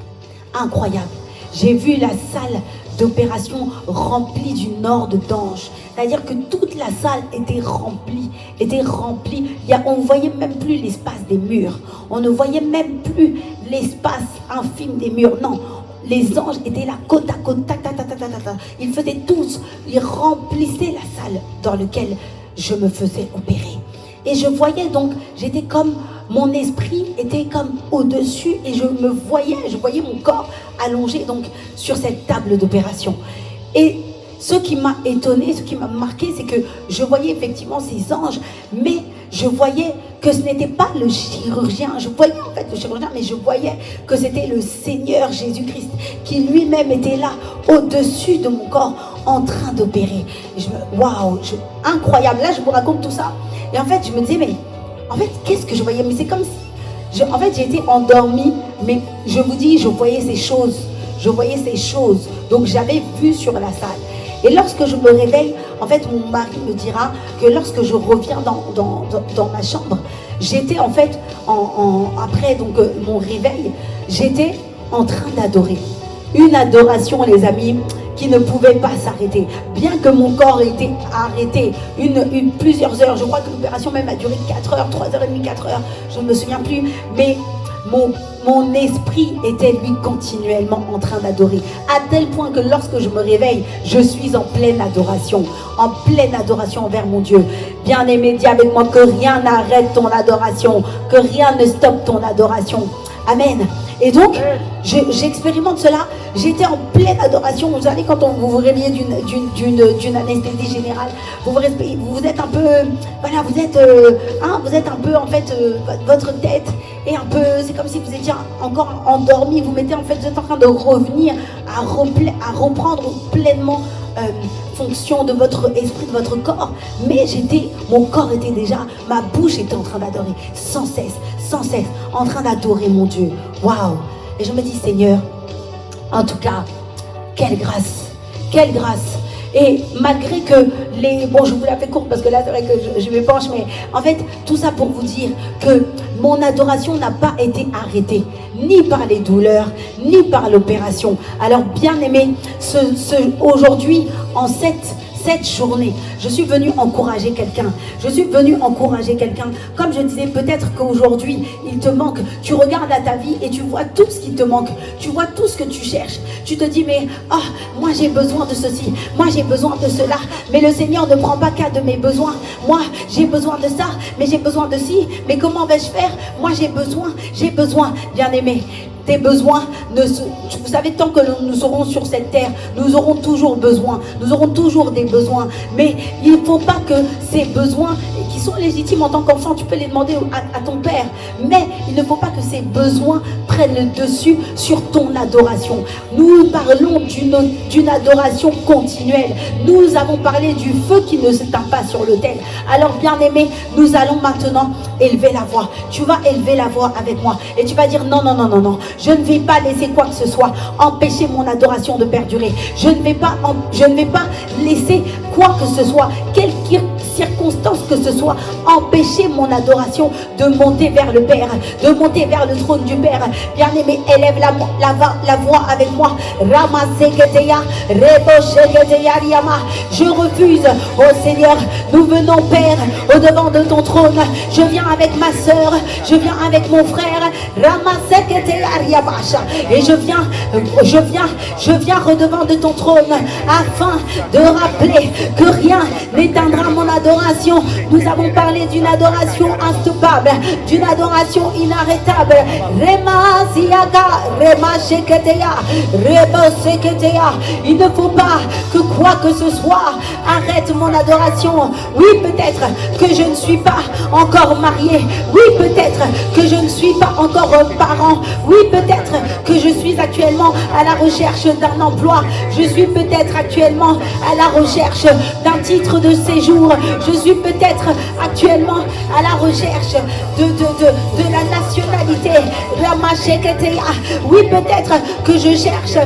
Incroyable. J'ai vu la salle d'opération remplie d'une horde d'anges. C'est-à-dire que toute la salle était remplie. On ne voyait même plus l'espace des murs. On ne voyait même plus l'espace infime des murs. Non, les anges étaient là, côte à côte, tac, tac, tac, tac, tac, tac. Ils faisaient tous, ils remplissaient la salle dans laquelle je me faisais opérer. Et je voyais donc, j'étais comme, mon esprit était comme au-dessus et je voyais mon corps allongé donc sur cette table d'opération. Et ce qui m'a étonné, ce qui m'a marqué, c'est que je voyais effectivement ces anges, mais je voyais que ce n'était pas le chirurgien. Je voyais en fait le chirurgien, mais je voyais que c'était le Seigneur Jésus-Christ qui lui-même était là, au-dessus de mon corps, en train d'opérer. Waouh, incroyable. Là, je vous raconte tout ça. Et en fait, je me disais, mais en fait, qu'est-ce que je voyais? Mais c'est comme si, en fait, j'ai été endormie, mais je vous dis, je voyais ces choses. Je voyais ces choses. Donc, j'avais vu sur la salle. Et lorsque je me réveille, en fait, mon mari me dira que lorsque je reviens dans ma chambre, j'étais en fait, après donc, mon réveil, j'étais en train d'adorer. Une adoration, les amis, qui ne pouvait pas s'arrêter. Bien que mon corps ait été arrêté plusieurs heures, je crois que l'opération même a duré 4 heures, 3h30, 4 heures, je ne me souviens plus, mais mon esprit était lui continuellement en train d'adorer, à tel point que lorsque je me réveille, je suis en pleine adoration envers mon Dieu. Bien-aimé, dis avec moi que rien n'arrête ton adoration, que rien ne stoppe ton adoration. Amen. Et donc, j'expérimente cela. J'étais en pleine adoration. Vous savez, quand vous vous réveillez d'une anesthésie générale, vous êtes un peu, voilà, vous êtes un peu en fait, votre tête est un peu, c'est comme si vous étiez encore endormi. Vous êtes en train de revenir à reprendre pleinement fonction de votre esprit, de votre corps. Mais mon corps était déjà, ma bouche était en train d'adorer sans cesse, en train d'adorer mon Dieu. Waouh! Et je me dis, Seigneur, en tout cas, quelle grâce, quelle grâce. Et malgré que bon, je vous la fais courte parce que là c'est vrai que je m'épanche, mais en fait tout ça pour vous dire que mon adoration n'a pas été arrêtée, ni par les douleurs, ni par l'opération. Alors bien aimé, aujourd'hui, en cette journée, je suis venue encourager quelqu'un. Comme je disais, peut-être qu'aujourd'hui, il te manque. Tu regardes à ta vie et tu vois tout ce qui te manque. Tu vois tout ce que tu cherches. Tu te dis, mais moi j'ai besoin de ceci. Moi j'ai besoin de cela. Mais le Seigneur ne prend pas cas de mes besoins. Moi j'ai besoin de ça, mais j'ai besoin de ci. Mais comment vais-je faire? Moi j'ai besoin, bien aimé. Tes besoins, vous savez, tant que nous serons sur cette terre, nous aurons toujours besoin, nous aurons toujours des besoins, mais il ne faut pas que ces besoins qui sont légitimes en tant qu'enfant, tu peux les demander à ton père, mais il ne faut pas que ces besoins prennent le dessus sur ton adoration. Nous parlons d'une adoration continuelle. Nous avons parlé du feu qui ne s'éteint pas sur l'autel. Alors bien aimé, nous allons maintenant élever la voix. Tu vas élever la voix avec moi et tu vas dire non, non, non, non, non. Je ne vais pas laisser quoi que ce soit empêcher mon adoration de perdurer. Je ne vais pas laisser quoi que ce soit, quelque circonstance que ce soit, empêcher mon adoration de monter vers le Père, de monter vers le trône du Père. Bien aimé, élève la voix avec moi. Je refuse, oh Seigneur, nous venons Père au devant de ton trône. Je viens avec ma soeur, je viens avec mon frère, et je viens redevant de ton trône afin de rappeler que rien n'éteindra mon adoration. adoration. Nous avons parlé d'une adoration instoppable, d'une adoration inarrêtable. Rema Siaga, Rema Sheketeya, Reba Seketeya. Il ne faut pas que quoi que ce soit arrête mon adoration. Oui, peut-être que je ne suis pas encore marié. Oui, peut-être que je ne suis pas encore parent. Oui, peut-être que je suis actuellement à la recherche d'un emploi. Je suis peut-être actuellement à la recherche d'un titre de séjour. Je suis peut-être actuellement à la recherche de la nationalité. Oui, peut-être que je cherche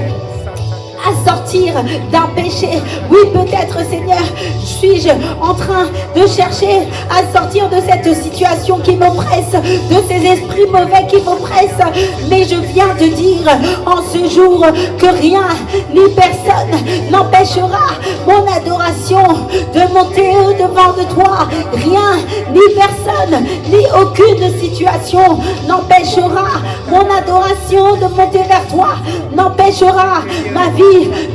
à sortir d'un péché. Oui, peut-être, Seigneur, suis-je en train de chercher à sortir de cette situation qui m'oppresse, de ces esprits mauvais qui m'oppressent. Mais je viens de dire en ce jour que rien ni personne n'empêchera mon adoration de monter au-devant de toi. Rien ni personne ni aucune situation n'empêchera mon adoration de monter vers toi, n'empêchera ma vie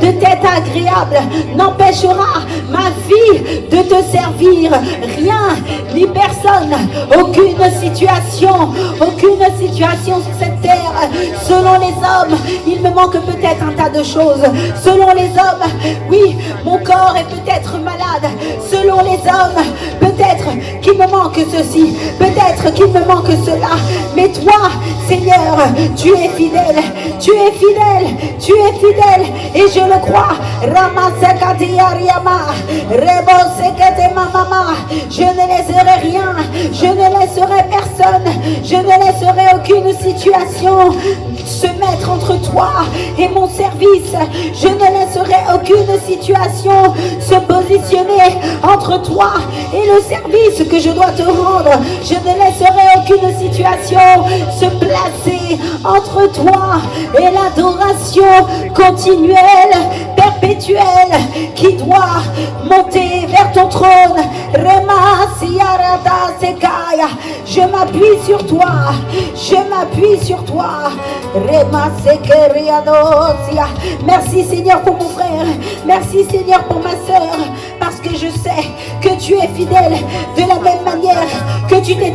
de t'être agréable, n'empêchera ma vie de te servir. Rien ni personne, aucune situation sur cette terre. Selon les hommes, il me manque peut-être un tas de choses. Selon les hommes, oui, mon corps est peut-être malade. Selon les hommes, peut-être qu'il me manque ceci, peut-être qu'il me manque cela. Mais toi, Seigneur, tu es fidèle, tu es fidèle, tu es fidèle. Et je le crois. Je ne laisserai rien, je ne laisserai personne, je ne laisserai aucune situation se mettre entre toi et mon service. Je ne laisserai aucune situation se positionner entre toi et le service que je dois te rendre. Je ne laisserai aucune situation se placer entre toi et l'adoration continuelle, perpétuelle, qui doit monter vers ton trône. Je m'appuie sur toi, je m'appuie sur toi. Merci Seigneur pour mon frère, merci Seigneur pour ma soeur, parce que je sais que tu es fidèle de la même manière que tu t'es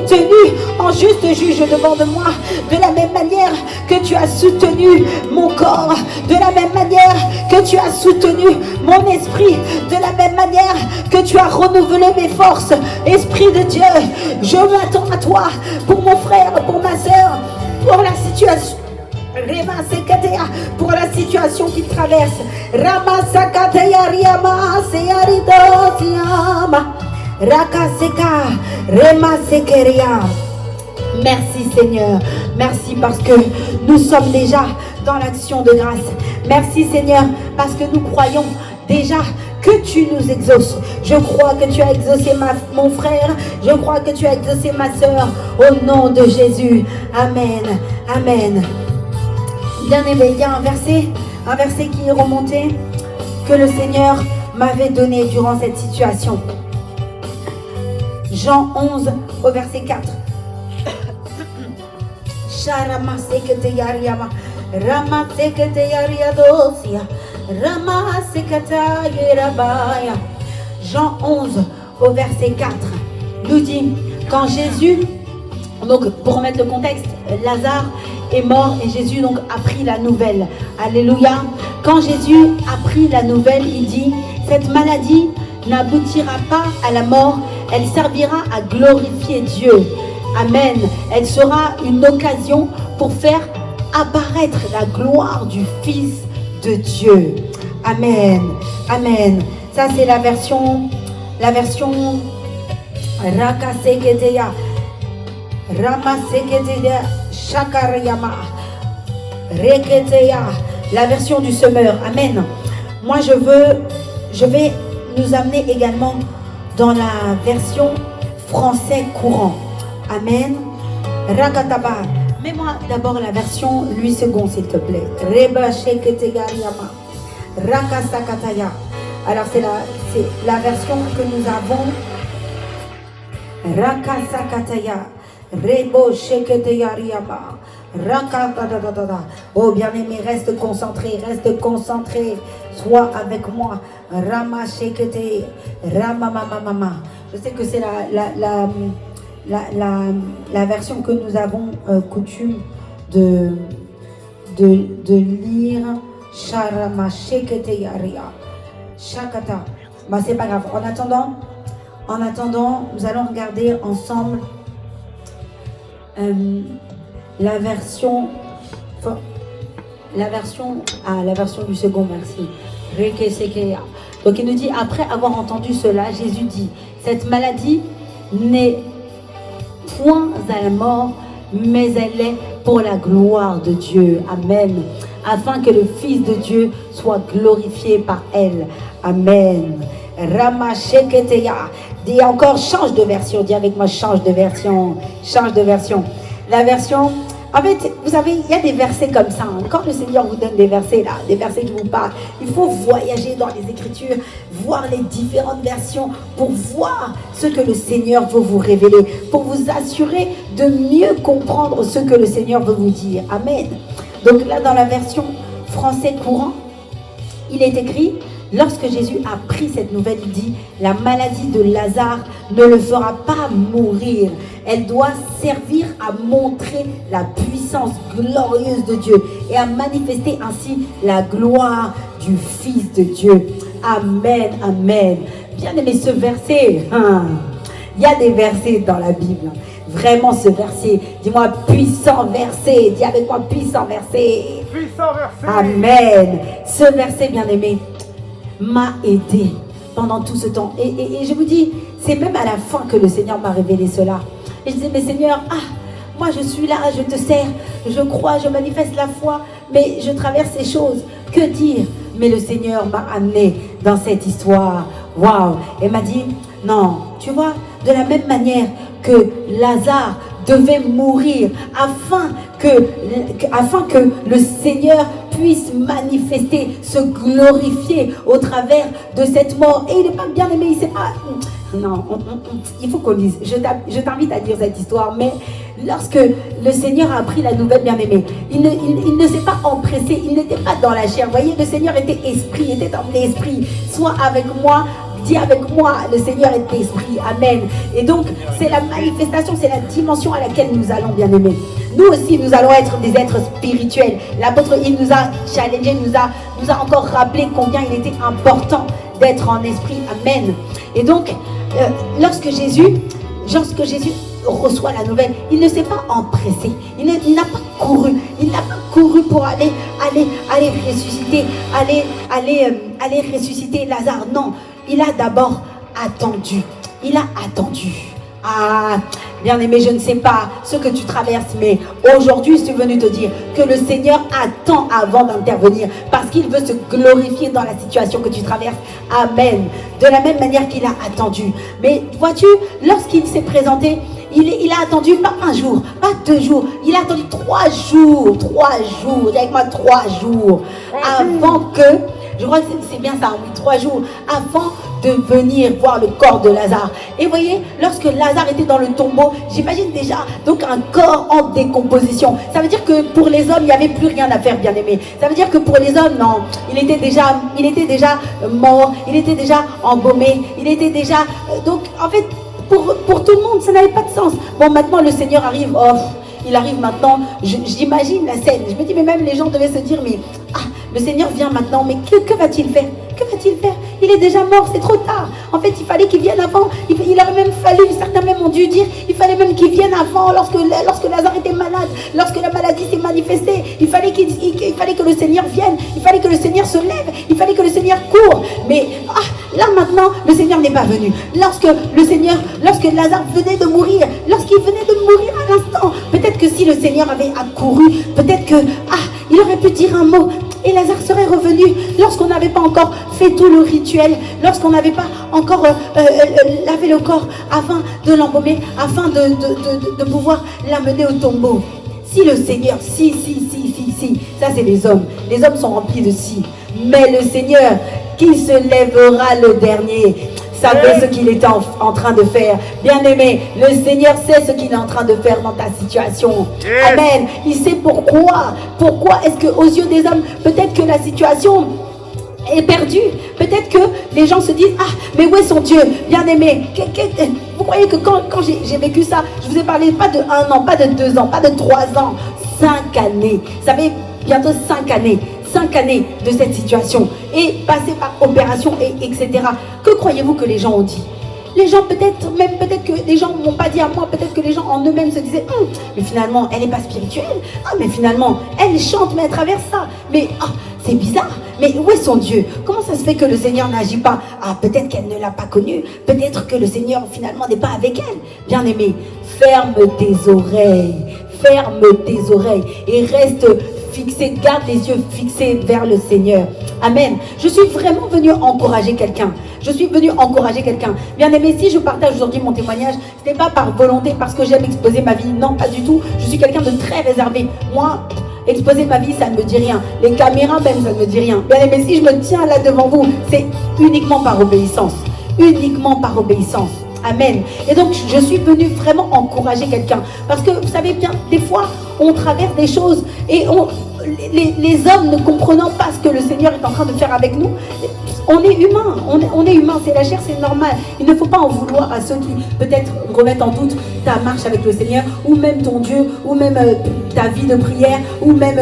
tenu en juste juge devant de moi, de la même manière que tu as soutenu mon corps, de la même manière que tu as soutenu mon esprit, de la même manière que tu as renouvelé mes forces. Esprit de Dieu, je m'attends à toi pour mon frère, pour ma soeur, pour la situation. Pour la situation qu'il traverse. Merci Seigneur, merci parce que nous sommes déjà dans l'action de grâce. Merci Seigneur parce que nous croyons déjà que tu nous exauces. Je crois que tu as exaucé mon frère, je crois que tu as exaucé ma soeur, au nom de Jésus. Amen, amen. Bien aimé, il y a un verset qui est remonté, que le Seigneur m'avait donné durant cette situation. Jean 11 au verset 4. Jean 11 au verset 4 nous dit, quand Jésus, donc pour remettre le contexte, Lazare est mort et Jésus donc a pris la nouvelle. Alléluia. Quand Jésus a pris la nouvelle, il dit, cette maladie n'aboutira pas à la mort, elle servira à glorifier Dieu. Amen. Elle sera une occasion pour faire apparaître la gloire du Fils de Dieu. Amen. Amen. Ça c'est la version Rakaseketeya. Ramaseketeya Shakarayama. Reketeya. La version du semeur. Amen. Moi je vais nous amener également dans la version français courant. Amen. Rakataba. Mets-moi d'abord la version 8 secondes s'il te plaît. Reba Sheketeyama. Rakasakataya. Alors c'est la version que nous avons. Rakasakataya. Rebo Sheketeyariama. Rakatadadada. Oh bien-aimé, reste concentré Sois avec moi. Rama Shekete, Rama Mama Mama. Je sais que c'est la version que nous avons coutume de lire. Sharama Shekete Yaria. Shakata. Bah, c'est pas grave. En attendant, nous allons regarder ensemble la version du second, merci. Donc il nous dit, après avoir entendu cela, Jésus dit, cette maladie n'est point à la mort, mais elle est pour la gloire de Dieu. Amen. Afin que le Fils de Dieu soit glorifié par elle. Amen. Ramasheketeya. Dis encore, change de version. Dis avec moi, change de version. Change de version. La version... En fait, vous savez, il y a des versets comme ça. Hein. Quand le Seigneur vous donne des versets là, des versets qui vous parlent, il faut voyager dans les Écritures, voir les différentes versions pour voir ce que le Seigneur veut vous révéler, pour vous assurer de mieux comprendre ce que le Seigneur veut vous dire. Amen. Donc là, dans la version français courant, il est écrit, lorsque Jésus a pris cette nouvelle, il dit, la maladie de Lazare ne le fera pas mourir. Elle doit servir à montrer la puissance glorieuse de Dieu et à manifester ainsi la gloire du Fils de Dieu. Amen, amen. Bien aimé ce verset, il y a des versets dans la Bible. Vraiment ce verset, dis-moi puissant verset, dis avec moi puissant verset. Puissant verset. Amen. Ce verset, bien aimé, m'a aidé pendant tout ce temps. Et je vous dis, c'est même à la fin que le Seigneur m'a révélé cela. Et je disais, mais Seigneur, moi je suis là, je te sers, je crois, je manifeste la foi, mais je traverse ces choses. Que dire? Mais le Seigneur m'a amené dans cette histoire. Waouh! Et m'a dit, non, tu vois, de la même manière que Lazare devait mourir afin que le Seigneur puisse manifester, se glorifier au travers de cette mort. Et il n'est pas bien aimé, il ne sait pas... Non, il faut qu'on lise. Je t'invite à lire cette histoire. Mais lorsque le Seigneur a appris la nouvelle, bien aimée, il ne s'est pas empressé, il n'était pas dans la chair. Vous voyez, le Seigneur était esprit, était dans l'esprit. Sois avec moi, dis avec moi, le Seigneur est esprit. Amen. Et donc, c'est la manifestation, c'est la dimension à laquelle nous allons, bien aimés. Nous aussi, nous allons être des êtres spirituels. L'apôtre, il nous a challengé, nous a encore rappelé combien il était important d'être en esprit. Amen. Et donc, lorsque Jésus reçoit la nouvelle, il ne s'est pas empressé, il n'a pas couru pour aller ressusciter, aller ressusciter Lazare. Non, il a d'abord attendu. Il a attendu. Ah, bien aimé, je ne sais pas ce que tu traverses, mais aujourd'hui, je suis venu te dire que le Seigneur attend avant d'intervenir parce qu'il veut se glorifier dans la situation que tu traverses. Amen. De la même manière qu'il a attendu. Mais vois-tu, lorsqu'il s'est présenté, il a attendu pas un jour, pas 2 jours, il a attendu 3 jours. 3 jours, dis avec moi 3 jours. Avant que, je crois que c'est bien ça, oui, 3 jours, avant de venir voir le corps de Lazare. Et voyez, lorsque Lazare était dans le tombeau, j'imagine déjà donc un corps en décomposition. Ça veut dire que pour les hommes, il n'y avait plus rien à faire, bien aimé. Ça veut dire que pour les hommes, non, il était déjà mort, il était déjà embaumé, il était déjà... donc, en fait, pour tout le monde, ça n'avait pas de sens. Bon, maintenant, le Seigneur arrive, il arrive maintenant, j'imagine la scène. Je me dis, mais même les gens devaient se dire, mais le Seigneur vient maintenant, mais que va-t-il faire? Que va-t-il faire? Il est déjà mort, c'est trop tard. En fait, il fallait qu'il vienne avant. Il aurait même fallu, certains même ont dû dire, il fallait même qu'il vienne avant, lorsque Lazare était malade, lorsque la maladie s'est manifestée. Il fallait que le Seigneur vienne, il fallait que le Seigneur se lève, il fallait que le Seigneur court. Mais là maintenant, le Seigneur n'est pas venu. Lorsque Lazare venait de mourir, lorsqu'il venait de mourir à l'instant, peut-être que si le Seigneur avait accouru, peut-être que, il aurait pu dire un mot. Et Lazare serait revenu lorsqu'on n'avait pas encore fait tout le rituel, lorsqu'on n'avait pas encore lavé le corps afin de l'embaumer, afin de pouvoir l'amener au tombeau. Si le Seigneur, si, ça c'est les hommes sont remplis de si, mais le Seigneur qui se lèvera le dernier, savait ce qu'il était en train de faire. Bien aimé, le Seigneur sait ce qu'il est en train de faire dans ta situation. Amen. Il sait pourquoi. Pourquoi est-ce qu'aux yeux des hommes, peut-être que la situation est perdu. Peut-être que les gens se disent, ah, mais où est son Dieu, bien-aimé? Vous croyez que quand j'ai vécu ça, je vous ai parlé pas de 1 an, pas de 2 ans, pas de 3 ans, 5 années. Ça fait bientôt 5 années. 5 années de cette situation et passer par opération etc. Que croyez-vous que les gens ont dit? Les gens peut-être que les gens ne m'ont pas dit à moi, peut-être que les gens en eux-mêmes se disaient mais finalement elle n'est pas spirituelle, mais finalement elle chante mais elle traverse ça, mais c'est bizarre, mais où est son Dieu? Comment ça se fait que le Seigneur n'agit pas? Peut-être qu'elle ne l'a pas connu, peut-être que le Seigneur finalement n'est pas avec elle. Bien aimé, ferme tes oreilles et reste fixé, garde les yeux fixés vers le Seigneur. Amen. Je suis vraiment venue encourager quelqu'un. Bien aimé, si je partage aujourd'hui mon témoignage, ce n'est pas par volonté, parce que j'aime exposer ma vie. Non, pas du tout. Je suis quelqu'un de très réservé. Moi, exposer ma vie, ça ne me dit rien. Les caméras même, ça ne me dit rien. Bien aimé, si je me tiens là devant vous, c'est uniquement par obéissance. Amen. Et donc, je suis venue vraiment encourager quelqu'un. Parce que, vous savez bien, des fois, on traverse des choses et les hommes ne comprenant pas ce que le Seigneur est en train de faire avec nous, on est humain, c'est la chair, c'est normal. Il ne faut pas en vouloir à ceux qui peut-être remettent en doute ta marche avec le Seigneur, ou même ton Dieu, ou même ta vie de prière, ou même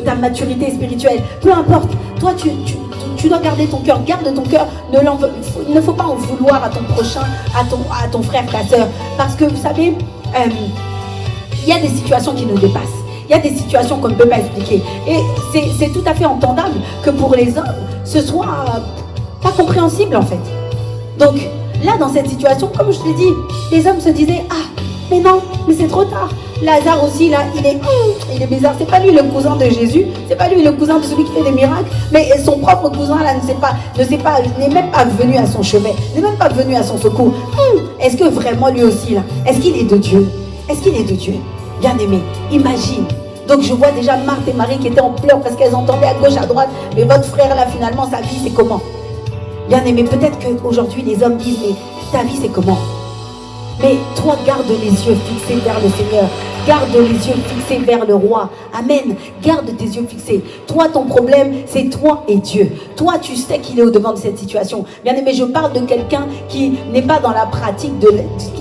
ta maturité spirituelle. Peu importe, toi tu dois garder ton cœur, garde ton cœur, il ne faut pas en vouloir à ton prochain, à ton frère, ta soeur, parce que vous savez, il y a des situations qui nous dépassent. Il y a des situations qu'on ne peut pas expliquer. Et c'est tout à fait entendable que pour les hommes, ce soit pas compréhensible en fait. Donc là, dans cette situation, comme je l'ai dit, les hommes se disaient, mais non, mais c'est trop tard. Lazare aussi, là, il est bizarre. C'est pas lui le cousin de Jésus, c'est pas lui le cousin de celui qui fait des miracles, mais son propre cousin là n'est même pas venu à son chevet, n'est même pas venu à son secours. Est-ce que vraiment lui aussi là, est-ce qu'il est de Dieu? Bien aimé, imagine. Donc je vois déjà Marthe et Marie qui étaient en pleurs parce qu'elles entendaient à gauche, à droite, mais votre frère là finalement sa vie c'est comment? Bien aimé, peut-être qu'aujourd'hui les hommes disent, mais ta vie c'est comment? Mais toi, garde les yeux fixés vers le Seigneur. Garde les yeux fixés vers le roi. Amen. Garde tes yeux fixés. Toi, ton problème, c'est toi et Dieu. Toi, tu sais qu'il est au-devant de cette situation. Bien aimé, je parle de quelqu'un qui n'est pas dans la pratique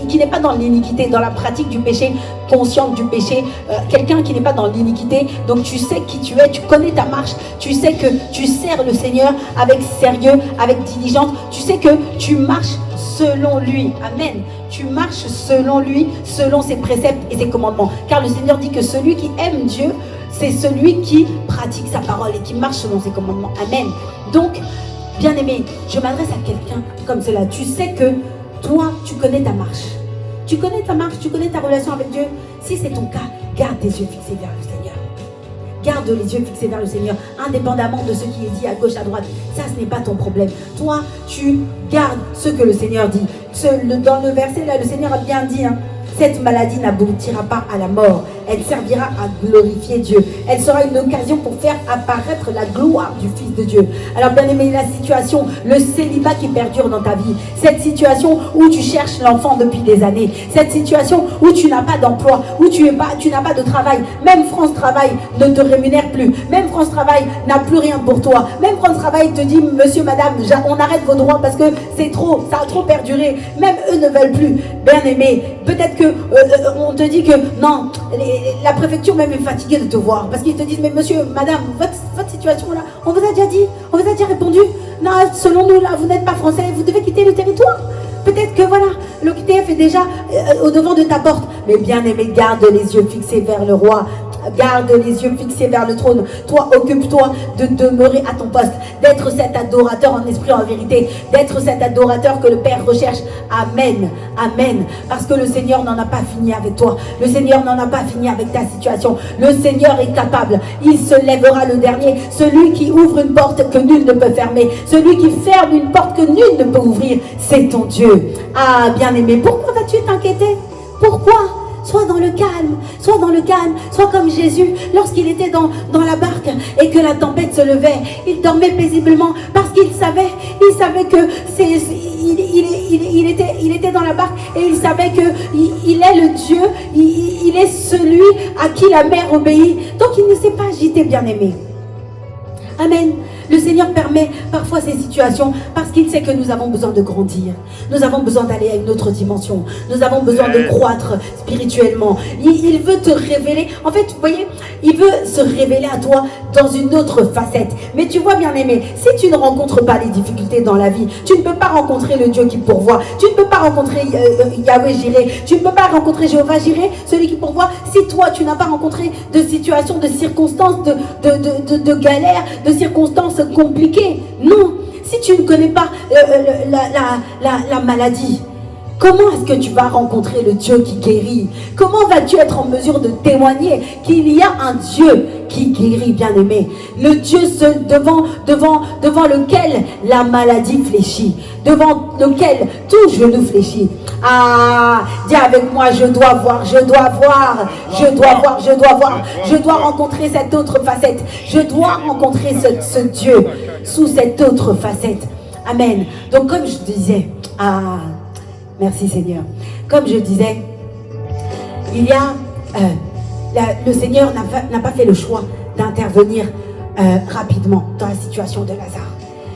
qui n'est pas dans l'iniquité, dans la pratique du péché, consciente du péché. Quelqu'un qui n'est pas dans l'iniquité. Donc, tu sais qui tu es, tu connais ta marche. Tu sais que tu sers le Seigneur avec sérieux, avec diligence. Tu sais que tu marches selon lui. Amen. Tu marches selon lui, selon ses préceptes et ses commandements. Car le Seigneur dit que celui qui aime Dieu, c'est celui qui pratique sa parole et qui marche selon ses commandements. Amen. Donc, bien aimé, je m'adresse à quelqu'un comme cela. Tu sais que toi, tu connais ta marche. Tu connais ta marche, tu connais ta relation avec Dieu. Si c'est ton cas, garde tes yeux fixés vers le Seigneur. Garde les yeux fixés vers le Seigneur, indépendamment de ce qui est dit à gauche, à droite. Ça, ce n'est pas ton problème. Toi, tu gardes ce que le Seigneur dit. Dans le verset, là, le Seigneur a bien dit, cette maladie n'aboutira pas à la mort. Elle servira à glorifier Dieu. Elle sera une occasion pour faire apparaître la gloire du Fils de Dieu. Alors, bien aimé, la situation, le célibat qui perdure dans ta vie, cette situation où tu cherches l'enfant depuis des années, cette situation où tu n'as pas d'emploi, où tu n'as pas de travail, même France Travail ne te rémunère plus, même France Travail n'a plus rien pour toi, même France Travail te dit, monsieur, madame, on arrête vos droits parce que c'est trop, ça a trop perduré, même eux ne veulent plus. Bien aimé, peut-être que on te dit que non, la préfecture même est fatiguée de te voir parce qu'ils te disent, mais monsieur, madame, votre situation là, on vous a déjà dit, on vous a déjà répondu, non, selon nous là, vous n'êtes pas français, vous devez quitter le territoire. Peut-être que voilà, l'OQTF est déjà au-devant de ta porte. Mais bien aimé, garde les yeux fixés vers le roi. Garde les yeux fixés vers le trône. Toi, occupe-toi de demeurer à ton poste, d'être cet adorateur en esprit, en vérité, d'être cet adorateur que le Père recherche. Amen, amen. Parce que le Seigneur n'en a pas fini avec toi. Le Seigneur n'en a pas fini avec ta situation. Le Seigneur est capable. Il se lèvera le dernier. Celui qui ouvre une porte que nul ne peut fermer. Celui qui ferme une porte que nul ne peut ouvrir. C'est ton Dieu. Ah, bien-aimé, pourquoi vas-tu t'inquiéter? Pourquoi? Sois dans le calme, sois comme Jésus lorsqu'il était dans la barque et que la tempête se levait. Il dormait paisiblement parce qu'il savait que il était dans la barque et il savait que il est le Dieu, il est celui à qui la mer obéit. Donc il ne s'est pas agité, bien-aimé. Amen. Le Seigneur permet parfois ces situations parce qu'il sait que nous avons besoin de grandir. Nous avons besoin d'aller à une autre dimension. Nous avons besoin de croître spirituellement. Il veut te révéler. En fait, vous voyez, il veut se révéler à toi dans une autre facette. Mais tu vois, bien-aimé, si tu ne rencontres pas les difficultés dans la vie, tu ne peux pas rencontrer le Dieu qui pourvoit. Tu ne peux pas rencontrer Yahweh Jireh. Tu ne peux pas rencontrer Jéhovah Jireh, celui qui pourvoit, si toi, tu n'as pas rencontré de situations, de circonstances, de galères, de circonstances compliquées. Non, si tu ne connais pas la maladie, comment est-ce que tu vas rencontrer le Dieu qui guérit? Comment vas-tu être en mesure de témoigner qu'il y a un Dieu qui guérit, bien-aimé? Le Dieu seul devant lequel la maladie fléchit, devant lequel tout genou fléchit. Ah, dis avec moi, je dois voir, je dois voir, je dois voir, je dois voir, je dois rencontrer cette autre facette, je dois rencontrer ce Dieu sous cette autre facette. Amen. Donc comme je disais, merci Seigneur. Comme je disais, il y a le Seigneur n'a pas fait le choix d'intervenir rapidement dans la situation de Lazare.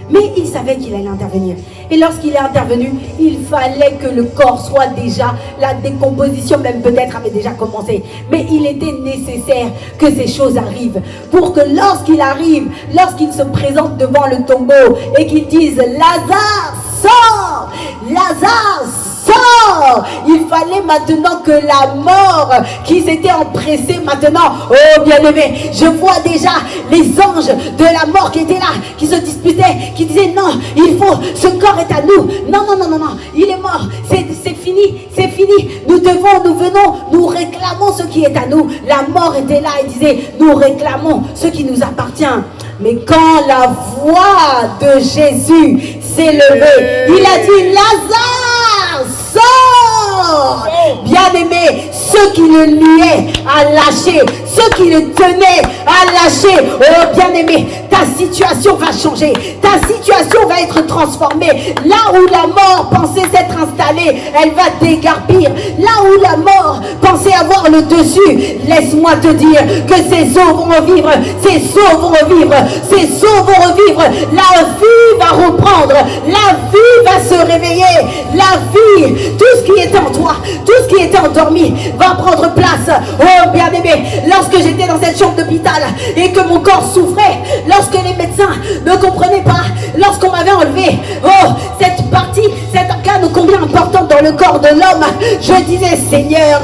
Mais il savait qu'il allait intervenir. Et lorsqu'il est intervenu, il fallait que le corps soit déjà, la décomposition même peut-être avait déjà commencé. Mais il était nécessaire que ces choses arrivent. Pour que lorsqu'il arrive, lorsqu'il se présente devant le tombeau et qu'il dise « Lazare, sors! Lazare, sors !» Il fallait maintenant que la mort qui s'était empressée maintenant, oh bien-aimé, je vois déjà les anges de la mort qui étaient là, qui se disputaient, qui disaient non, il faut, ce corps est à nous. Non, non, non, non, non, il est mort, c'est fini, c'est fini. Nous venons, nous réclamons ce qui est à nous. La mort était là et disait, nous réclamons ce qui nous appartient. Mais quand la voix de Jésus s'est levée, il a dit, Lazare, sors! Bien-aimé, ceux qui le liaient à lâcher, ceux qui le tenaient à lâcher. Oh bien-aimé, ta situation va changer, ta situation va être transformée. Là où la mort pensait s'être installée, elle va dégarpir. Là où la mort pensait avoir le dessus, laisse-moi te dire que ces eaux vont revivre, ces eaux vont revivre, ces eaux vont revivre. La vie va reprendre, la vie va se réveiller, la vie, tout ce qui était en toi, tout ce qui était endormi va prendre place. Oh bien-aimé, lorsque j'étais dans cette chambre d'hôpital et que mon corps souffrait, lorsque les médecins ne comprenaient pas, lorsqu'on m'avait enlevé cette partie, cet organe combien important dans le corps de l'homme, je disais Seigneur,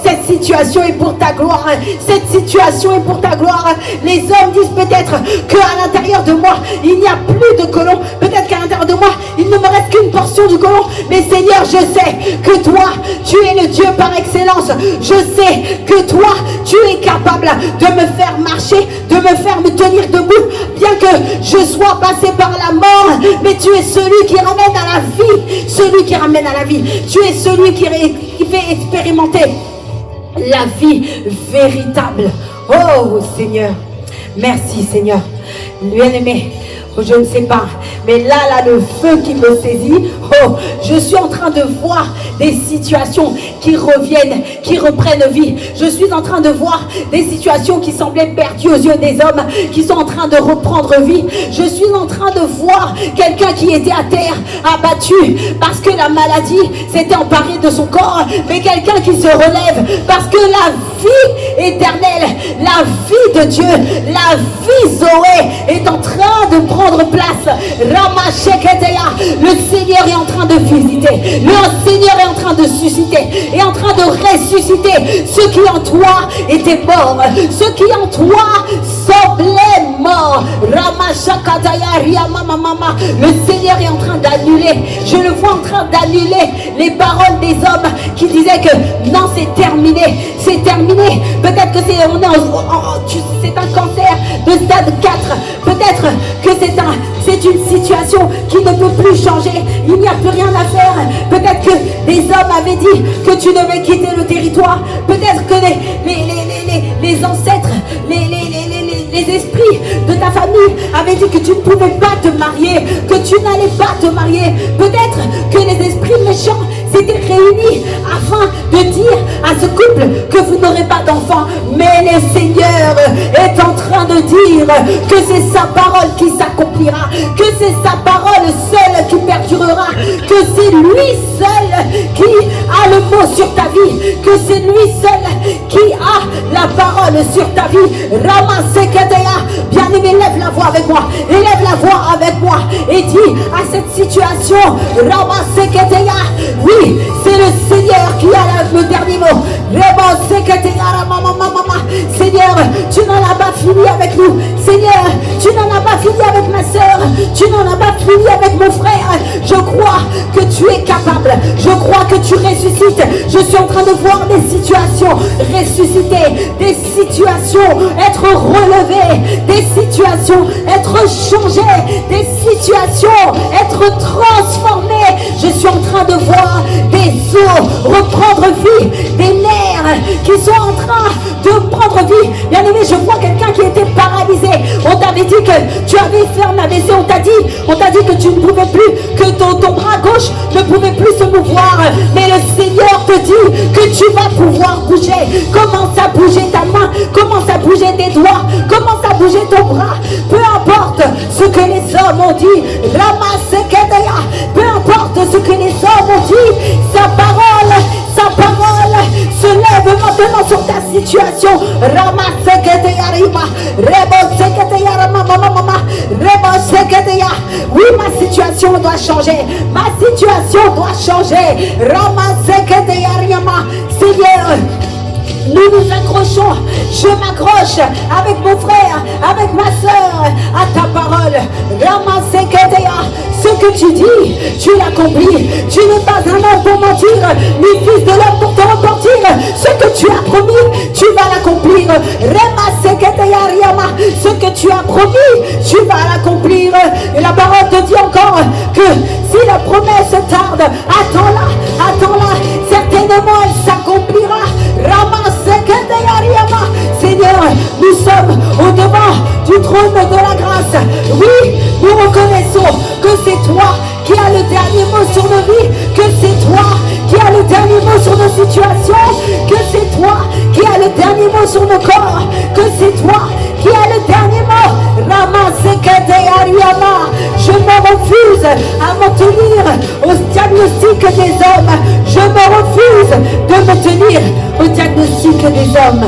cette situation est pour ta gloire, cette situation est pour ta gloire. Les hommes disent peut-être qu'à l'intérieur de moi il n'y a plus de côlon, peut-être qu'à l'intérieur de moi il ne me reste qu'une portion du côlon, mais Seigneur, je sais que toi tu es le Dieu par excellence. Je sais que toi tu es capable de me faire marcher, de me faire me tenir debout, bien que je sois passé par la mort, mais tu es celui qui ramène à la vie, celui qui ramène à la vie. Tu es celui qui fait expérimenter la vie véritable. Oh Seigneur, merci Seigneur. Bien-aimé, je ne sais pas, mais là, le feu qui me saisit, je suis en train de voir des situations qui reviennent, qui reprennent vie. Je suis en train de voir des situations qui semblaient perdues aux yeux des hommes, qui sont en train de reprendre vie. Je suis en train de voir quelqu'un qui était à terre, abattu, parce que la maladie s'était emparée de son corps, mais quelqu'un qui se relève, parce que la vie éternelle, la vie de Dieu, la vie Zoé est en train de prendre place. Le Seigneur est en train de visiter, le Seigneur est en train de susciter, est en train de ressusciter ce qui en toi était mort, ce qui en toi semblait mort. Le Seigneur est en train d'annuler, je le vois en train d'annuler les paroles des hommes qui disaient que non, c'est terminé, c'est terminé. Peut-être que c'est un cancer de stade 4, peut-être que c'est une situation qui ne peut plus changer, il n'y a plus rien à faire. Peut-être que des hommes avaient dit que tu devais quitter le territoire, peut-être que les ancêtres, les esprits de ta famille avaient dit que tu ne pouvais pas te marier, que tu n'allais pas te marier. Peut-être que les esprits méchants s'étaient réunis afin de dire à ce couple possible que vous n'aurez pas d'enfants, mais le Seigneur est en train de dire que c'est sa parole qui s'accomplira, que c'est sa parole seule qui perdurera, que c'est lui seul qui a le mot sur ta vie, que c'est lui seul qui a la parole sur ta vie. Ramaseketeya, bien-aimé, lève la voix avec moi, élève la voix avec moi et dis à cette situation, Ramaseketeya, oui, c'est le Seigneur qui a le dernier mot. Seigneur, tu n'en as pas fini avec nous. Seigneur, tu n'en as pas fini avec ma soeur, tu n'en as pas fini avec mon frère. Je crois que tu es capable, je crois que tu ressuscites. Je suis en train de voir des situations ressusciter, des situations être relevées, des situations être changées, des situations être transformées. Je suis en train de voir des os reprendre vie, des nerfs qui sont en train de prendre vie. Bien aimé, je vois quelqu'un qui était paralysé. On t'avait dit que tu avais fait un AVC, on t'a dit que tu ne pouvais plus, que ton bras gauche ne pouvait plus se mouvoir. Mais le Seigneur te dit que tu vas pouvoir bouger. Commence à bouger ta main, commence à bouger tes doigts, commence à bouger ton bras. Peu importe ce que les hommes ont dit, peu importe ce que les hommes ont dit, sa parole se lève maintenant sur ta situation. Oui, ma situation doit changer. Ma situation doit changer. Seigneur, nous nous accrochons, je m'accroche avec mon frère, avec ma soeur, à ta parole. Ce que tu dis, tu l'accomplis. Tu n'es pas un homme pour mentir, ni fils de l'homme pour te repentir. Ce que tu as promis, tu vas l'accomplir. Ce que tu as promis, tu vas l'accomplir. Et la parole te dit encore que si la promesse tarde, attends-la, certainement elle s'accomplira. Seigneur, nous sommes au devant du trône de la grâce. Oui, nous reconnaissons que c'est toi qui as le dernier mot sur nos vies, que c'est toi qui as le dernier mot sur nos situations, que c'est toi qui as le dernier mot sur nos corps, que c'est toi qui as le dernier mot. Je me refuse à m'en tenir au diagnostic des hommes. Je me refuse de me tenir au diagnostic des hommes.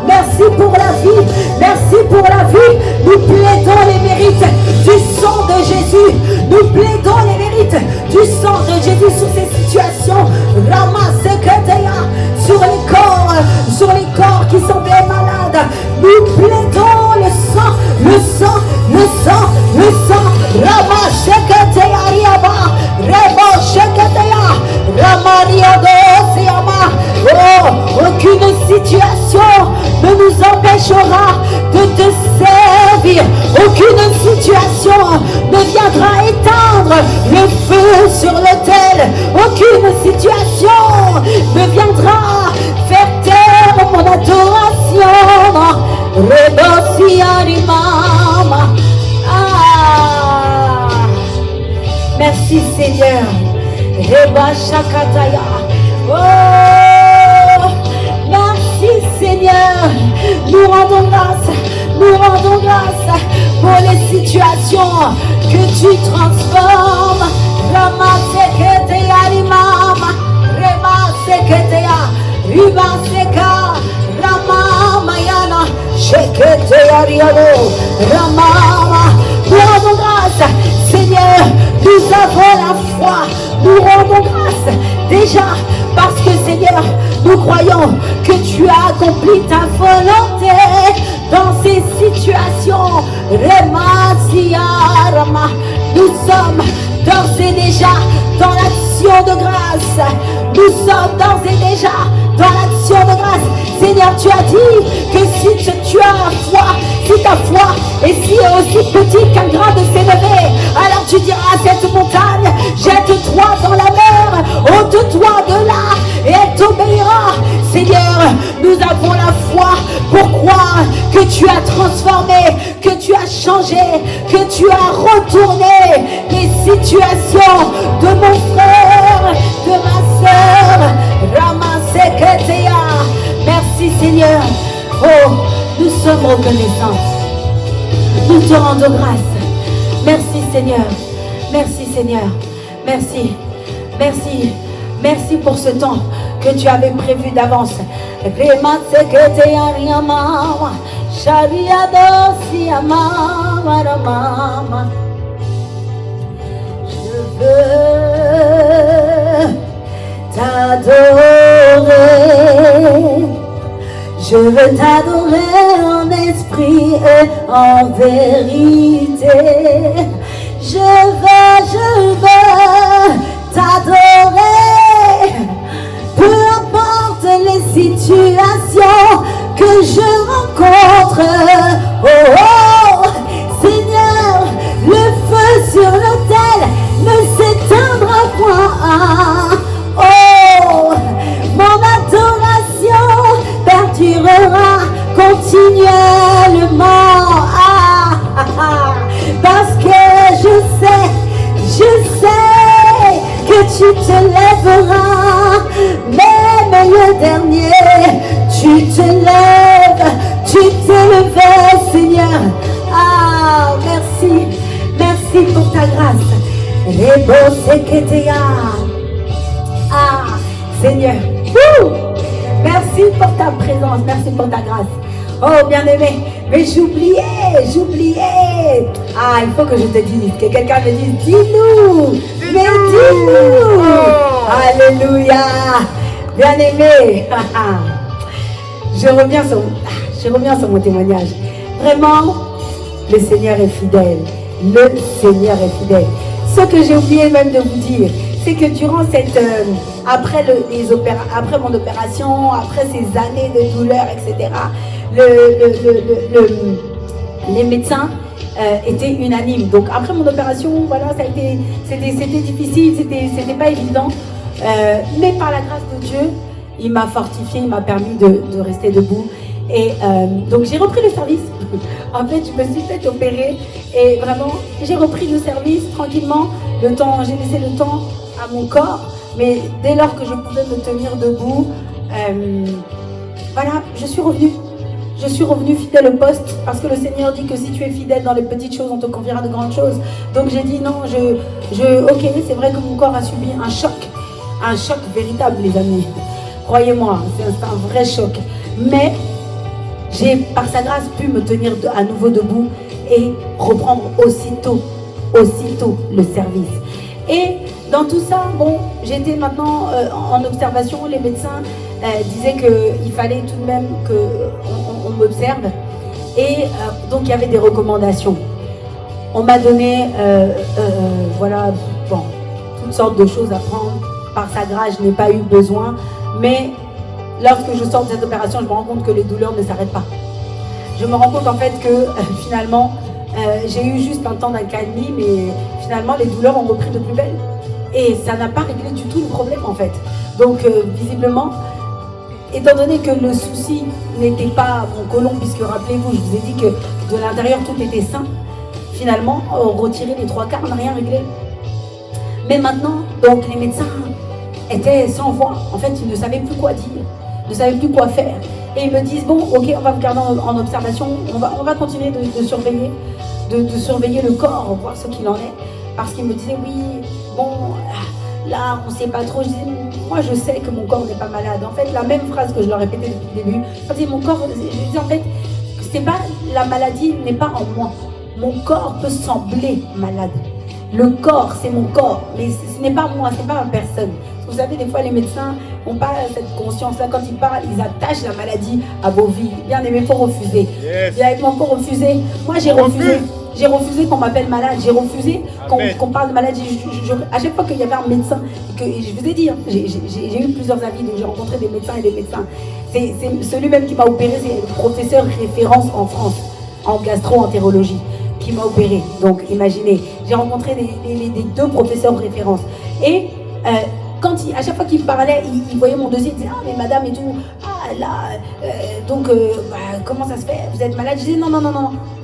Merci pour la vie, merci pour la vie. Nous plaidons les mérites du sang de Jésus. Nous plaidons les mérites du sang de Jésus sur ces situations. Sur les corps qui semblaient malades. Nous plaidons le sang. Aucune situation ne nous empêchera de te servir. Aucune situation ne viendra éteindre le feu sur l'autel. Aucune situation ne viendra faire taire mon adoration. Merci Seigneur. Oh, merci Seigneur. Nous rendons grâce pour les situations que tu transformes. Nous rendons grâce, Seigneur, nous avons la foi, nous rendons grâce déjà parce que Seigneur, nous croyons que tu as accompli ta volonté dans ces situations. Nous sommes d'ores et déjà dans l'action de grâce. Nous sommes d'ores et déjà dans l'action de grâce. Seigneur, tu as dit que si tu as la foi, si ta foi est aussi petite qu'un grain de sénévé, alors tu diras à cette montagne, jette-toi dans la mer, ôte-toi de là, et elle t'obéira. Seigneur, nous avons la foi pour croire que tu as transformé, que tu as changé, que tu as retourné les situations de mon frère, de ma soeur. Ramaseketea. Merci Seigneur. Oh, nous sommes reconnaissants. Nous te rendons grâce. Merci Seigneur. Merci Seigneur. Merci. Merci. Merci pour ce temps que tu avais prévu d'avance. Je veux t'adorer. Je veux t'adorer en esprit et en vérité. Je veux t'adorer. Peu importe les situations que je rencontre. Oh, oh, Seigneur, le feu sur l'autel ne s'éteindra point. Oh, mon adoration perdurera continuellement. Parce que je sais que tu te lèveras, même le dernier, tu te lèves, tu t'es levé, Seigneur. Ah, merci, merci pour ta grâce. Ah, Seigneur, merci pour ta présence, merci pour ta grâce. Oh, bien-aimé, mais j'oubliais. Ah, il faut que je te dise, que quelqu'un me dise, dis-nous, mais dis-nous. Alléluia. Bien-aimé, je reviens sur mon témoignage. Vraiment, le Seigneur est fidèle. Le Seigneur est fidèle. Ce que j'ai oublié même de vous dire, c'est que durant cette, après mon opération, après ces années de douleur, etc., les médecins étaient unanimes. Donc après mon opération, voilà, c'était difficile, c'était pas évident. Mais par la grâce de Dieu, il m'a fortifié, il m'a permis de rester debout. Et donc j'ai repris le service. En fait, je me suis fait opérer et vraiment, j'ai repris le service tranquillement. J'ai laissé le temps à mon corps, mais dès lors que je pouvais me tenir debout, voilà, je suis revenue fidèle au poste, parce que le Seigneur dit que si tu es fidèle dans les petites choses, on te confiera de grandes choses. Donc j'ai dit non, ok, c'est vrai que mon corps a subi un choc véritable, les amis. Croyez-moi, c'est un vrai choc. Mais j'ai, par sa grâce, pu me tenir à nouveau debout et reprendre aussitôt le service. Et dans tout ça, bon, j'étais maintenant en observation. Les médecins disaient qu'il fallait tout de même qu'on m'observe. Et donc, il y avait des recommandations. On m'a donné, voilà, bon, toutes sortes de choses à prendre. Par sa grâce, je n'ai pas eu besoin. Mais lorsque je sors de cette opération, je me rends compte que les douleurs ne s'arrêtent pas. Je me rends compte en fait que finalement, j'ai eu juste un temps d'accalmie, mais finalement, les douleurs ont repris de plus belle. Et ça n'a pas réglé du tout le problème en fait. Donc visiblement, étant donné que le souci n'était pas mon côlon, puisque rappelez-vous, je vous ai dit que de l'intérieur tout était sain, finalement, retirer les 3/4 n'a rien réglé. Mais maintenant, donc les médecins étaient sans voix. En fait, ils ne savaient plus quoi dire, ne savaient plus quoi faire. Et ils me disent, bon, ok, on va vous garder en observation, on va continuer de surveiller le corps, voir ce qu'il en est. Parce qu'ils me disaient, oui, bon, là, on ne sait pas trop. Je disais, moi, je sais que mon corps n'est pas malade. En fait, la même phrase que je leur répétais depuis le début, je disais, mon corps, je disais en fait, c'est pas, la maladie n'est pas en moi. Mon corps peut sembler malade. Le corps, c'est mon corps, mais ce n'est pas moi, ce n'est pas ma personne. Vous savez, des fois, les médecins n'ont pas cette conscience-là. Quand ils parlent, ils attachent la maladie à vos vies. Bien aimé, il faut refuser. Yes. Bien aimé, il faut refuser. Moi, j'ai refusé. J'ai refusé qu'on m'appelle malade. J'ai refusé qu'on parle de maladie. À chaque fois qu'il y avait un médecin, je vous ai dit, hein, j'ai eu plusieurs avis, donc j'ai rencontré des médecins et des médecins. C'est celui même qui m'a opéré, c'est le professeur référence en France, en gastro-entérologie, qui m'a opéré. Donc, imaginez, j'ai rencontré les 2 professeurs référence. Et à chaque fois qu'il me parlait, il voyait mon dossier, il disait, ah mais madame et tout, ah comment ça se fait? Vous êtes malade? Je dis non,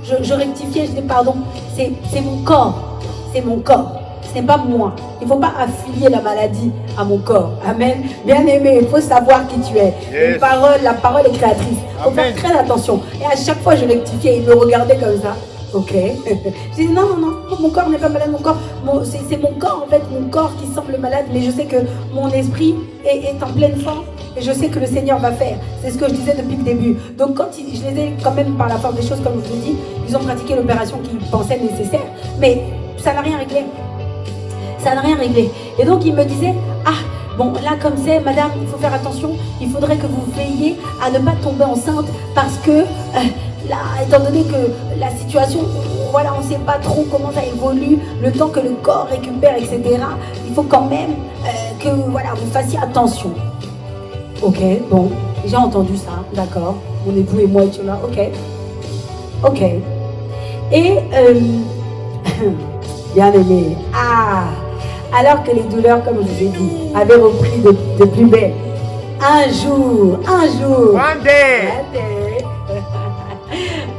je rectifiais, je dis pardon, c'est mon corps, c'est mon corps. Ce n'est pas moi. Il ne faut pas affilier la maladie à mon corps. Amen. Bien aimé, il faut savoir qui tu es. Yes. La parole est créatrice. Il faut faire très attention. Et à chaque fois, je rectifiais. Il me regardait comme ça. Ok. Je dis non, mon corps n'est pas malade. Mon corps, c'est mon corps en fait, mon corps qui semble malade. Mais je sais que mon esprit est en pleine forme. Et je sais que le Seigneur va faire. C'est ce que je disais depuis le début. Donc quand je les ai quand même par la force des choses, comme je vous dis, ils ont pratiqué l'opération qu'ils pensaient nécessaire. Mais ça n'a rien réglé. Ça n'a rien réglé. Et donc il me disait, bon là comme c'est, madame, il faut faire attention, il faudrait que vous veilliez à ne pas tomber enceinte parce que là, étant donné que la situation, voilà, on ne sait pas trop comment ça évolue, le temps que le corps récupère, etc. Il faut quand même que voilà, vous fassiez attention. Ok, bon, j'ai entendu ça, d'accord. Mon époux et moi étions là, ok. Et bien aimé, alors que les douleurs, comme je vous ai dit, avaient repris de plus belle. Un jour. One day.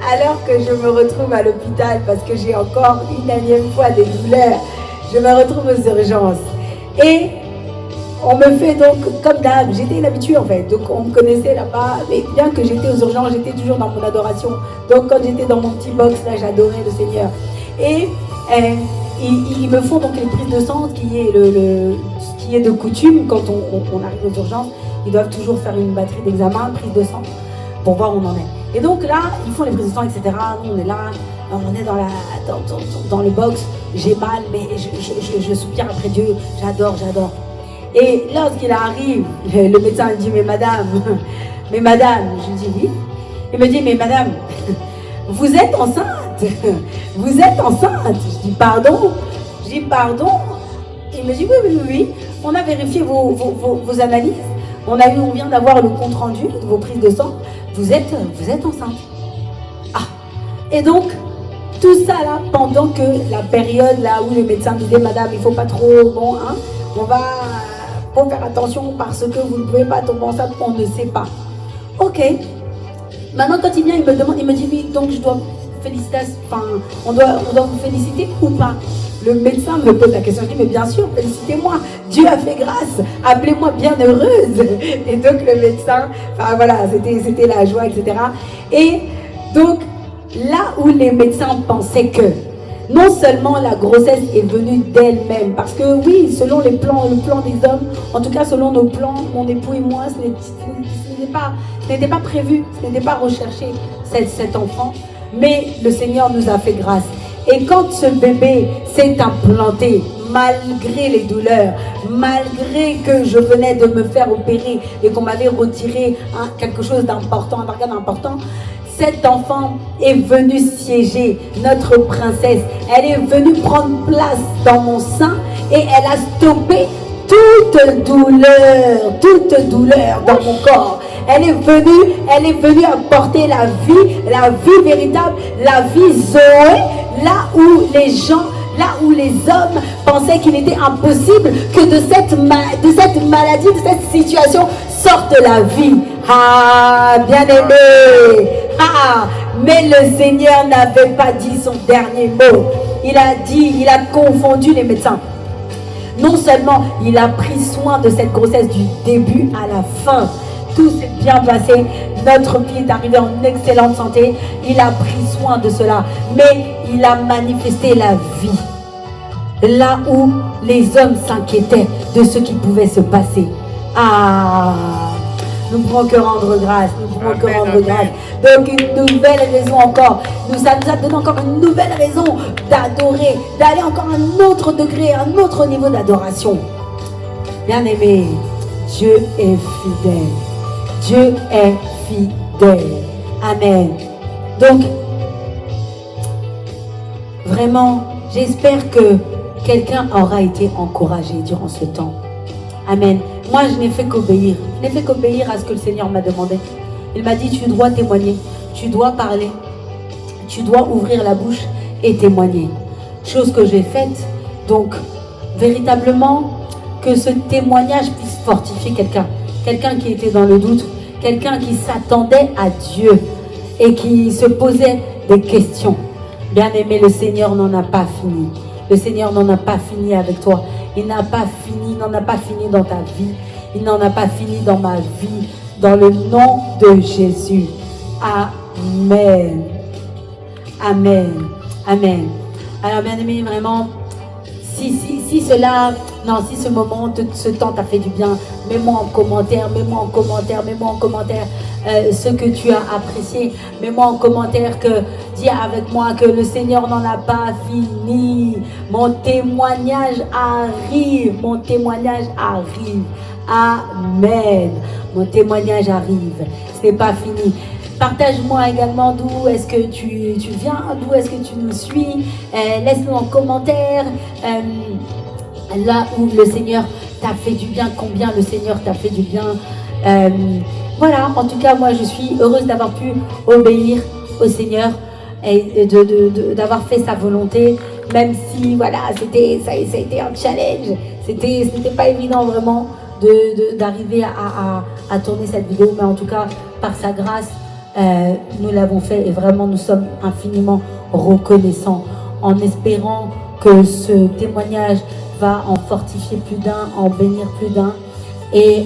Alors que je me retrouve à l'hôpital parce que j'ai encore une énième fois des douleurs, je me retrouve aux urgences. Et on me fait donc, comme d'hab, j'étais une habituée en fait, donc on me connaissait là-bas, mais bien que j'étais aux urgences, j'étais toujours dans mon adoration. Donc quand j'étais dans mon petit box, là, j'adorais le Seigneur. Et ils me font donc les prises de sang, ce qui est de coutume quand on arrive aux urgences. Ils doivent toujours faire une batterie d'examen, prise de sang, pour voir où on en est. Et donc là, ils font les prises de sang, etc. Nous, on est là, on est dans le box, j'ai mal, mais je soupire après Dieu, j'adore. Et lorsqu'il arrive, le médecin me dit, mais madame, je dis oui. Il me dit, mais madame, vous êtes enceinte. Vous êtes enceinte. Je dis pardon. Il me dit oui. On a vérifié vos analyses. On vient d'avoir le compte rendu de vos prises de sang. Vous êtes enceinte. Et donc, tout ça là, pendant que la période là où le médecin me disait, madame, il ne faut pas trop, faut faire attention parce que vous ne pouvez pas tomber enceinte, on ne sait pas. Ok. Maintenant, quand il vient, il me demande, il me dit, oui, donc je dois on doit vous féliciter ou pas? Le médecin me pose la question, je dis, mais bien sûr, félicitez-moi, Dieu a fait grâce, appelez-moi bienheureuse. Et donc le médecin, c'était la joie, etc. Et donc, là où les médecins pensaient que, non seulement la grossesse est venue d'elle-même, parce que oui, selon le plan des hommes, en tout cas selon nos plans, mon époux et moi, ce n'était pas prévu, ce n'était pas recherché, cet enfant. Mais le Seigneur nous a fait grâce. Et quand ce bébé s'est implanté, malgré les douleurs, malgré que je venais de me faire opérer et qu'on m'avait retiré quelque chose d'important, un organe important, cet enfant est venu siéger, notre princesse. Elle est venue prendre place dans mon sein et elle a stoppé toute douleur dans mon corps. Elle est venue apporter la vie véritable, la vie Zoé, là où les hommes pensaient qu'il était impossible que de cette maladie, de cette situation sorte la vie. Bien aimé. Mais le Seigneur n'avait pas dit son dernier mot. Il a confondu les médecins. Non seulement il a pris soin de cette grossesse du début à la fin, tout s'est bien passé, notre fille est arrivée en excellente santé, il a pris soin de cela, mais il a manifesté la vie, là où les hommes s'inquiétaient de ce qui pouvait se passer. Nous ne pouvons que rendre grâce, Donc une nouvelle raison encore, ça nous a donné encore une nouvelle raison d'adorer, d'aller encore à un autre degré, un autre niveau d'adoration. Bien aimé, Dieu est fidèle. Dieu est fidèle. Amen. Donc, vraiment, j'espère que quelqu'un aura été encouragé durant ce temps. Amen. Moi, je n'ai fait qu'obéir. Je n'ai fait qu'obéir à ce que le Seigneur m'a demandé. Il m'a dit, tu dois témoigner, tu dois parler, tu dois ouvrir la bouche et témoigner. Chose que j'ai faite. Donc, véritablement, que ce témoignage puisse fortifier quelqu'un qui était dans le doute, quelqu'un qui s'attendait à Dieu et qui se posait des questions. Bien-aimé, le Seigneur n'en a pas fini. Le Seigneur n'en a pas fini avec toi. Il n'en a pas fini dans ta vie. Il n'en a pas fini dans ma vie. Dans le nom de Jésus. Amen. Amen. Amen. Alors, bien-aimé, vraiment, si ce moment, ce temps t'a fait du bien, mets-moi en commentaire, ce que tu as apprécié, mets-moi en commentaire dis avec moi que le Seigneur n'en a pas fini. Mon témoignage arrive. Amen. Mon témoignage arrive. Ce n'est pas fini. Partage-moi également d'où est-ce que tu viens, d'où est-ce que tu nous suis. Laisse-nous en commentaire là où le Seigneur t'a fait du bien, combien le Seigneur t'a fait du bien. Voilà, en tout cas, moi je suis heureuse d'avoir pu obéir au Seigneur et d'avoir fait sa volonté, même si voilà, ça a été un challenge. C'était pas évident vraiment d'arriver à tourner cette vidéo, mais en tout cas, par sa grâce, nous l'avons fait et vraiment nous sommes infiniment reconnaissants, en espérant que ce témoignage va en fortifier plus d'un, en bénir plus d'un et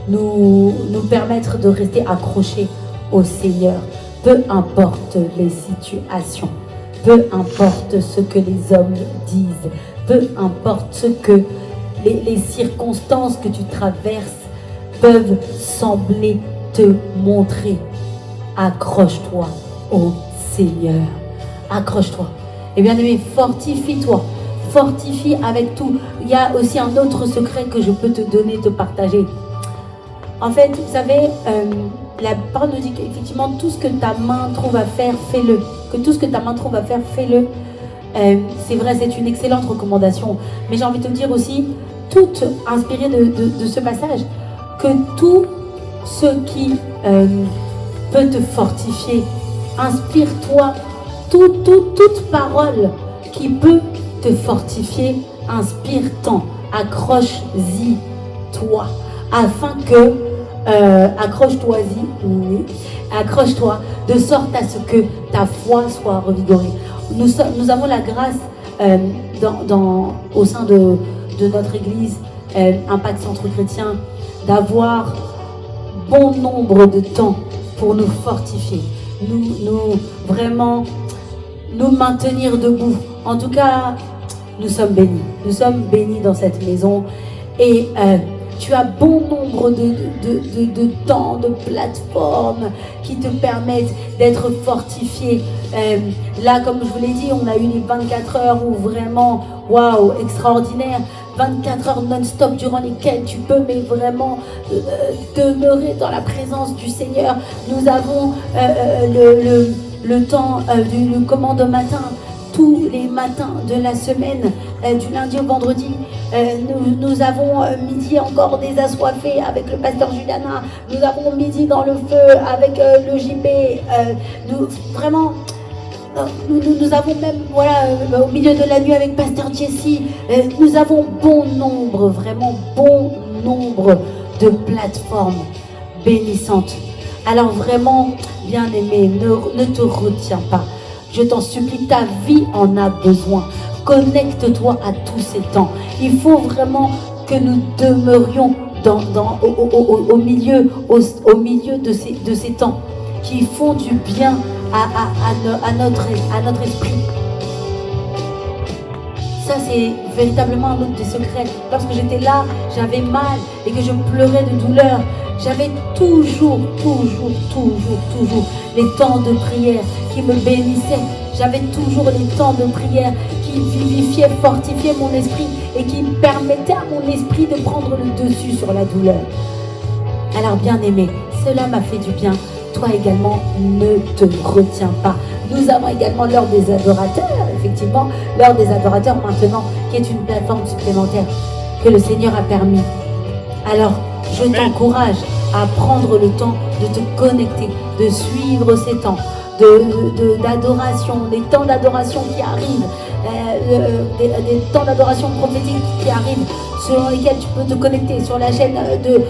nous permettre de rester accrochés au Seigneur, peu importe les situations, peu importe ce que les hommes disent, peu importe ce que les circonstances que tu traverses peuvent sembler te montrer. Accroche-toi au Seigneur. Accroche-toi. Et bien aimé, fortifie-toi. Fortifie avec tout. Il y a aussi un autre secret que je peux te donner, te partager. En fait, vous savez, la parole nous dit qu'effectivement, tout ce que ta main trouve à faire, fais-le. Que tout ce que ta main trouve à faire, fais-le. C'est vrai, c'est une excellente recommandation. Mais j'ai envie de te dire aussi, tout inspiré de ce passage, que tout ce qui peut te fortifier, inspire-toi, toute parole qui peut te fortifier, inspire-t'en, accroche-y toi, afin que, accroche-toi-y, oui, accroche-toi, de sorte à ce que ta foi soit revigorée. Nous avons la grâce au sein de notre Église, Impact Centre Chrétien, d'avoir bon nombre de temps pour nous fortifier, vraiment nous maintenir debout. En tout cas, nous sommes bénis. Nous sommes bénis dans cette maison. Et tu as bon nombre de temps, de plateformes qui te permettent d'être fortifié. Là, comme je vous l'ai dit, on a eu les 24 heures où vraiment, waouh, extraordinaire. 24 heures non-stop durant lesquelles tu peux mais vraiment demeurer dans la présence du Seigneur. Nous avons le temps du commande matin, tous les matins de la semaine, du lundi au vendredi. Nous avons midi encore des assoiffés avec le pasteur Juliana. Nous avons midi dans le feu avec le JB. Vraiment... Nous avons même, voilà, au milieu de la nuit avec Pasteur Jesse, nous avons vraiment bon nombre de plateformes bénissantes. Alors vraiment, bien-aimé, ne te retiens pas. Je t'en supplie, ta vie en a besoin. Connecte-toi à tous ces temps. Il faut vraiment que nous demeurions au milieu de ces temps qui font du bien à notre esprit. Ça, c'est véritablement un autre des secrets. Lorsque j'étais là, j'avais mal et que je pleurais de douleur, j'avais toujours les temps de prière qui me bénissaient. J'avais toujours les temps de prière qui vivifiaient, fortifiaient mon esprit et qui permettaient à mon esprit de prendre le dessus sur la douleur. Alors, bien-aimé, cela m'a fait du bien. Toi également, ne te retiens pas. Nous avons également l'heure des adorateurs, effectivement, l'heure des adorateurs maintenant, qui est une plateforme supplémentaire que le Seigneur a permis. Alors, je t'encourage à prendre le temps de te connecter, de suivre ces temps d'adoration, des temps d'adoration qui arrivent. des temps d'adoration prophétique qui arrivent, selon lesquels tu peux te connecter sur la chaîne de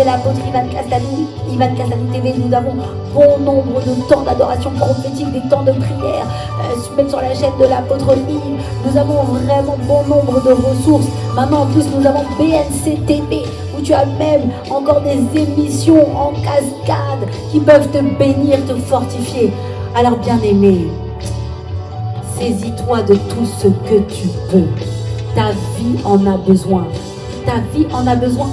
l'apôtre Ivan Castani TV. Nous avons bon nombre de temps d'adoration prophétique, des temps de prière, même sur la chaîne de l'apôtre Yves. Nous avons vraiment bon nombre de ressources. Maintenant en plus nous avons BNC TV, où tu as même encore des émissions en cascade qui peuvent te bénir, te fortifier. Alors bien aimé, saisis-toi de tout ce que tu peux. Ta vie en a besoin. Ta vie en a besoin.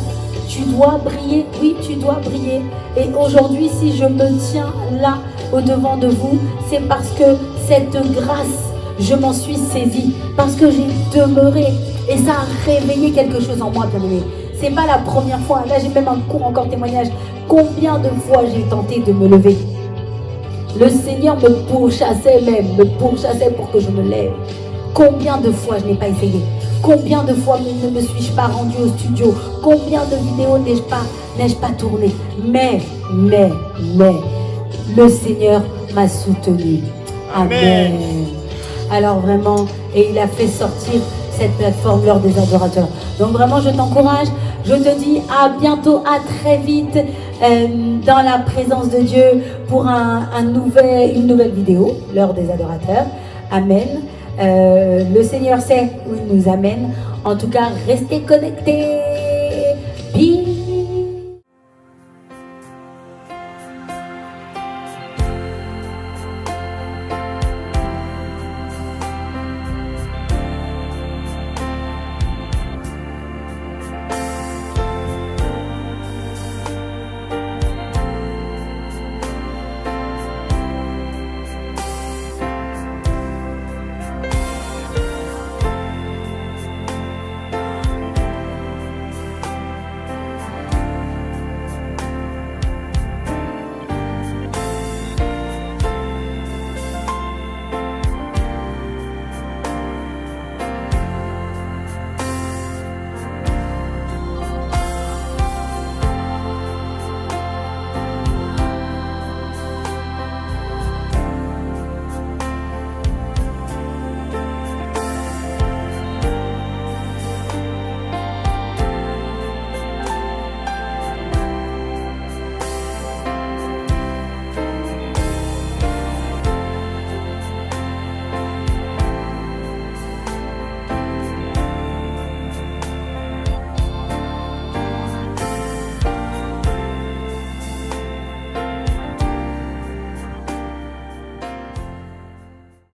Tu dois briller. Oui, tu dois briller. Et aujourd'hui, si je me tiens là au devant de vous, c'est parce que cette grâce, je m'en suis saisie. Parce que j'ai demeuré. Et ça a réveillé quelque chose en moi, bien aimé. C'est pas la première fois. Là, j'ai même un court encore témoignage. Combien de fois j'ai tenté de me lever? Le Seigneur me pourchassait pour que je me lève. Combien de fois je n'ai pas essayé? Combien de fois ne me suis-je pas rendu au studio? Combien de vidéos n'ai-je pas tourné? Mais, le Seigneur m'a soutenu. Amen. Alors vraiment, et il a fait sortir cette plateforme L'Heure des Adorateurs. Donc vraiment, je t'encourage, je te dis à bientôt, à très vite dans la présence de Dieu pour une nouvelle vidéo, L'Heure des Adorateurs. Amen. Le Seigneur sait où il nous amène. En tout cas, restez connectés.